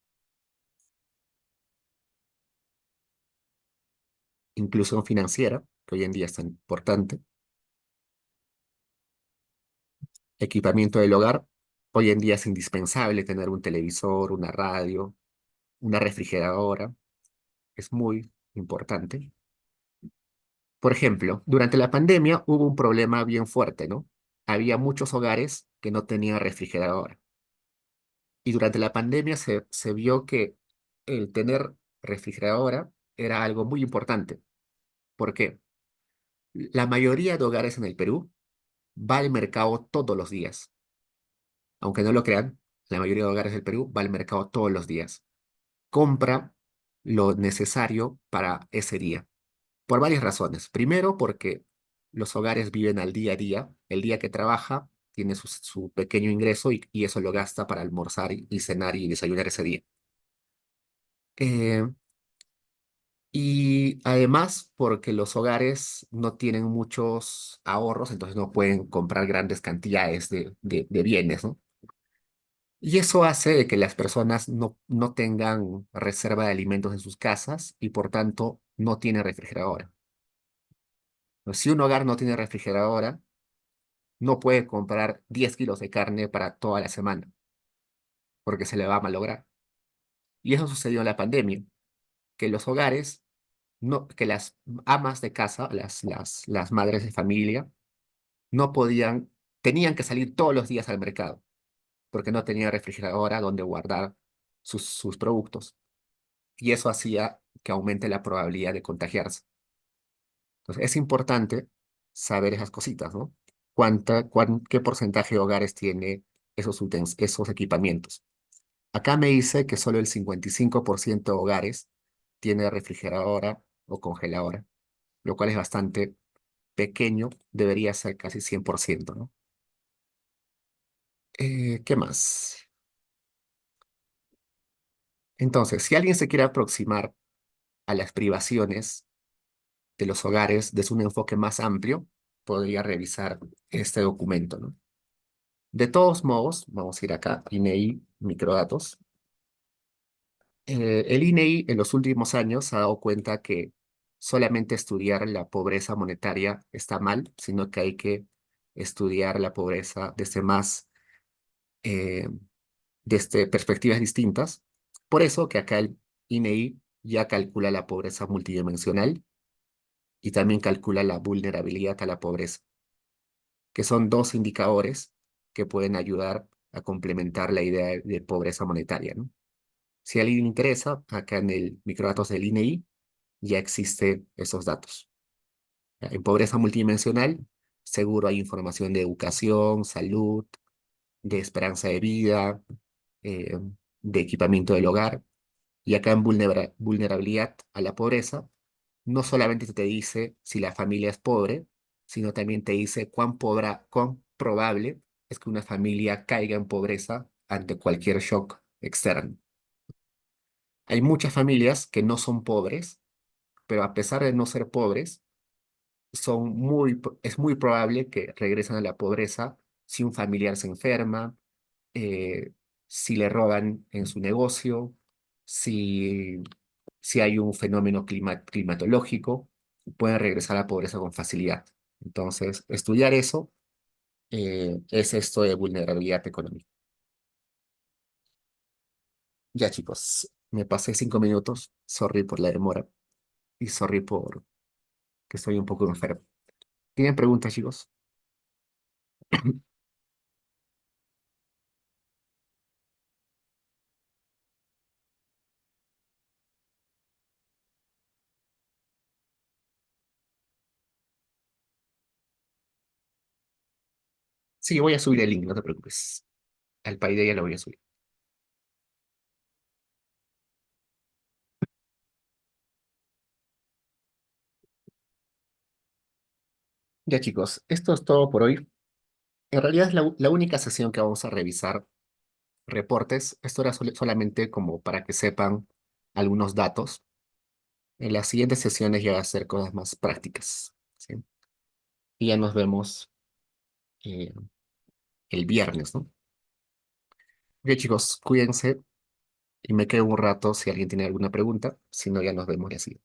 A: inclusión financiera, que hoy en día es tan importante, equipamiento del hogar. Hoy en día es indispensable tener un televisor, una radio, una refrigeradora. Es muy importante. Por ejemplo, durante la pandemia hubo un problema bien fuerte, ¿no? Había muchos hogares que no tenían refrigeradora. Y durante la pandemia se vio que el tener refrigeradora era algo muy importante. ¿Por qué? La mayoría de hogares en el Perú va al mercado todos los días. Aunque no lo crean, la mayoría de hogares del Perú va al mercado todos los días. Compra lo necesario para ese día, por varias razones. Primero, porque los hogares viven al día a día. El día que trabaja tiene su pequeño ingreso y eso lo gasta para almorzar y cenar y desayunar ese día. Eh, y además, porque los hogares no tienen muchos ahorros, entonces no pueden comprar grandes cantidades de bienes, ¿no? Y eso hace de que las personas no tengan reserva de alimentos en sus casas y por tanto no tienen refrigeradora. Si un hogar no tiene refrigeradora, no puede comprar 10 kilos de carne para toda la semana porque se le va a malograr. Y eso sucedió en la pandemia, que los hogares, no, que las amas de casa, las madres de familia, no podían, tenían que salir todos los días al mercado porque no tenían refrigeradora donde guardar sus productos. Y eso hacía que aumente la probabilidad de contagiarse. Entonces, es importante saber esas cositas, ¿no? ¿Qué porcentaje de hogares tiene esos equipamientos? Acá me dice que solo el 55% de hogares tiene refrigeradora o congeladora, lo cual es bastante pequeño, debería ser casi 100%, ¿no? ¿Qué más? Entonces, si alguien se quiere aproximar a las privaciones de los hogares desde un enfoque más amplio, podría revisar este documento, ¿no? De todos modos, vamos a ir acá, INEI, microdatos. El INEI en los últimos años se ha dado cuenta que solamente estudiar la pobreza monetaria está mal, sino que hay que estudiar la pobreza desde eh, desde perspectivas distintas. Por eso que acá el INEI ya calcula la pobreza multidimensional y también calcula la vulnerabilidad a la pobreza, que son dos indicadores que pueden ayudar a complementar la idea de pobreza monetaria, ¿no? Si a alguien le interesa, acá en el microdatos del INEI ya existen esos datos. En pobreza multidimensional Seguro hay información de educación, salud, de esperanza de vida, eh, de equipamiento del hogar. Y acá en vulnerabilidad a la pobreza, no solamente te dice si la familia es pobre, sino también te dice cuán probable es que una familia caiga en pobreza ante cualquier shock externo. Hay muchas familias que no son pobres, pero a pesar de no ser pobres, es muy probable que regresen a la pobreza si un familiar se enferma, eh, si le roban en su negocio, si, si hay un fenómeno climatológico, pueden regresar a la pobreza con facilidad. Entonces, estudiar eso es esto de vulnerabilidad económica. Ya, chicos, me pasé 5 minutos. Sorry por la demora y sorry por que estoy un poco enfermo. ¿Tienen preguntas, chicos? Sí, voy a subir el link, no te preocupes. Al Paideia lo voy a subir. Ya, chicos, esto es todo por hoy. En realidad es la única sesión que vamos a revisar reportes. Esto era solamente como para que sepan algunos datos. En las siguientes sesiones ya va a ser cosas más prácticas, ¿sí? Y ya nos vemos eh, el viernes, ¿no? Ok, chicos, cuídense y me quedo un rato si alguien tiene alguna pregunta. Si no, ya nos vemos y así.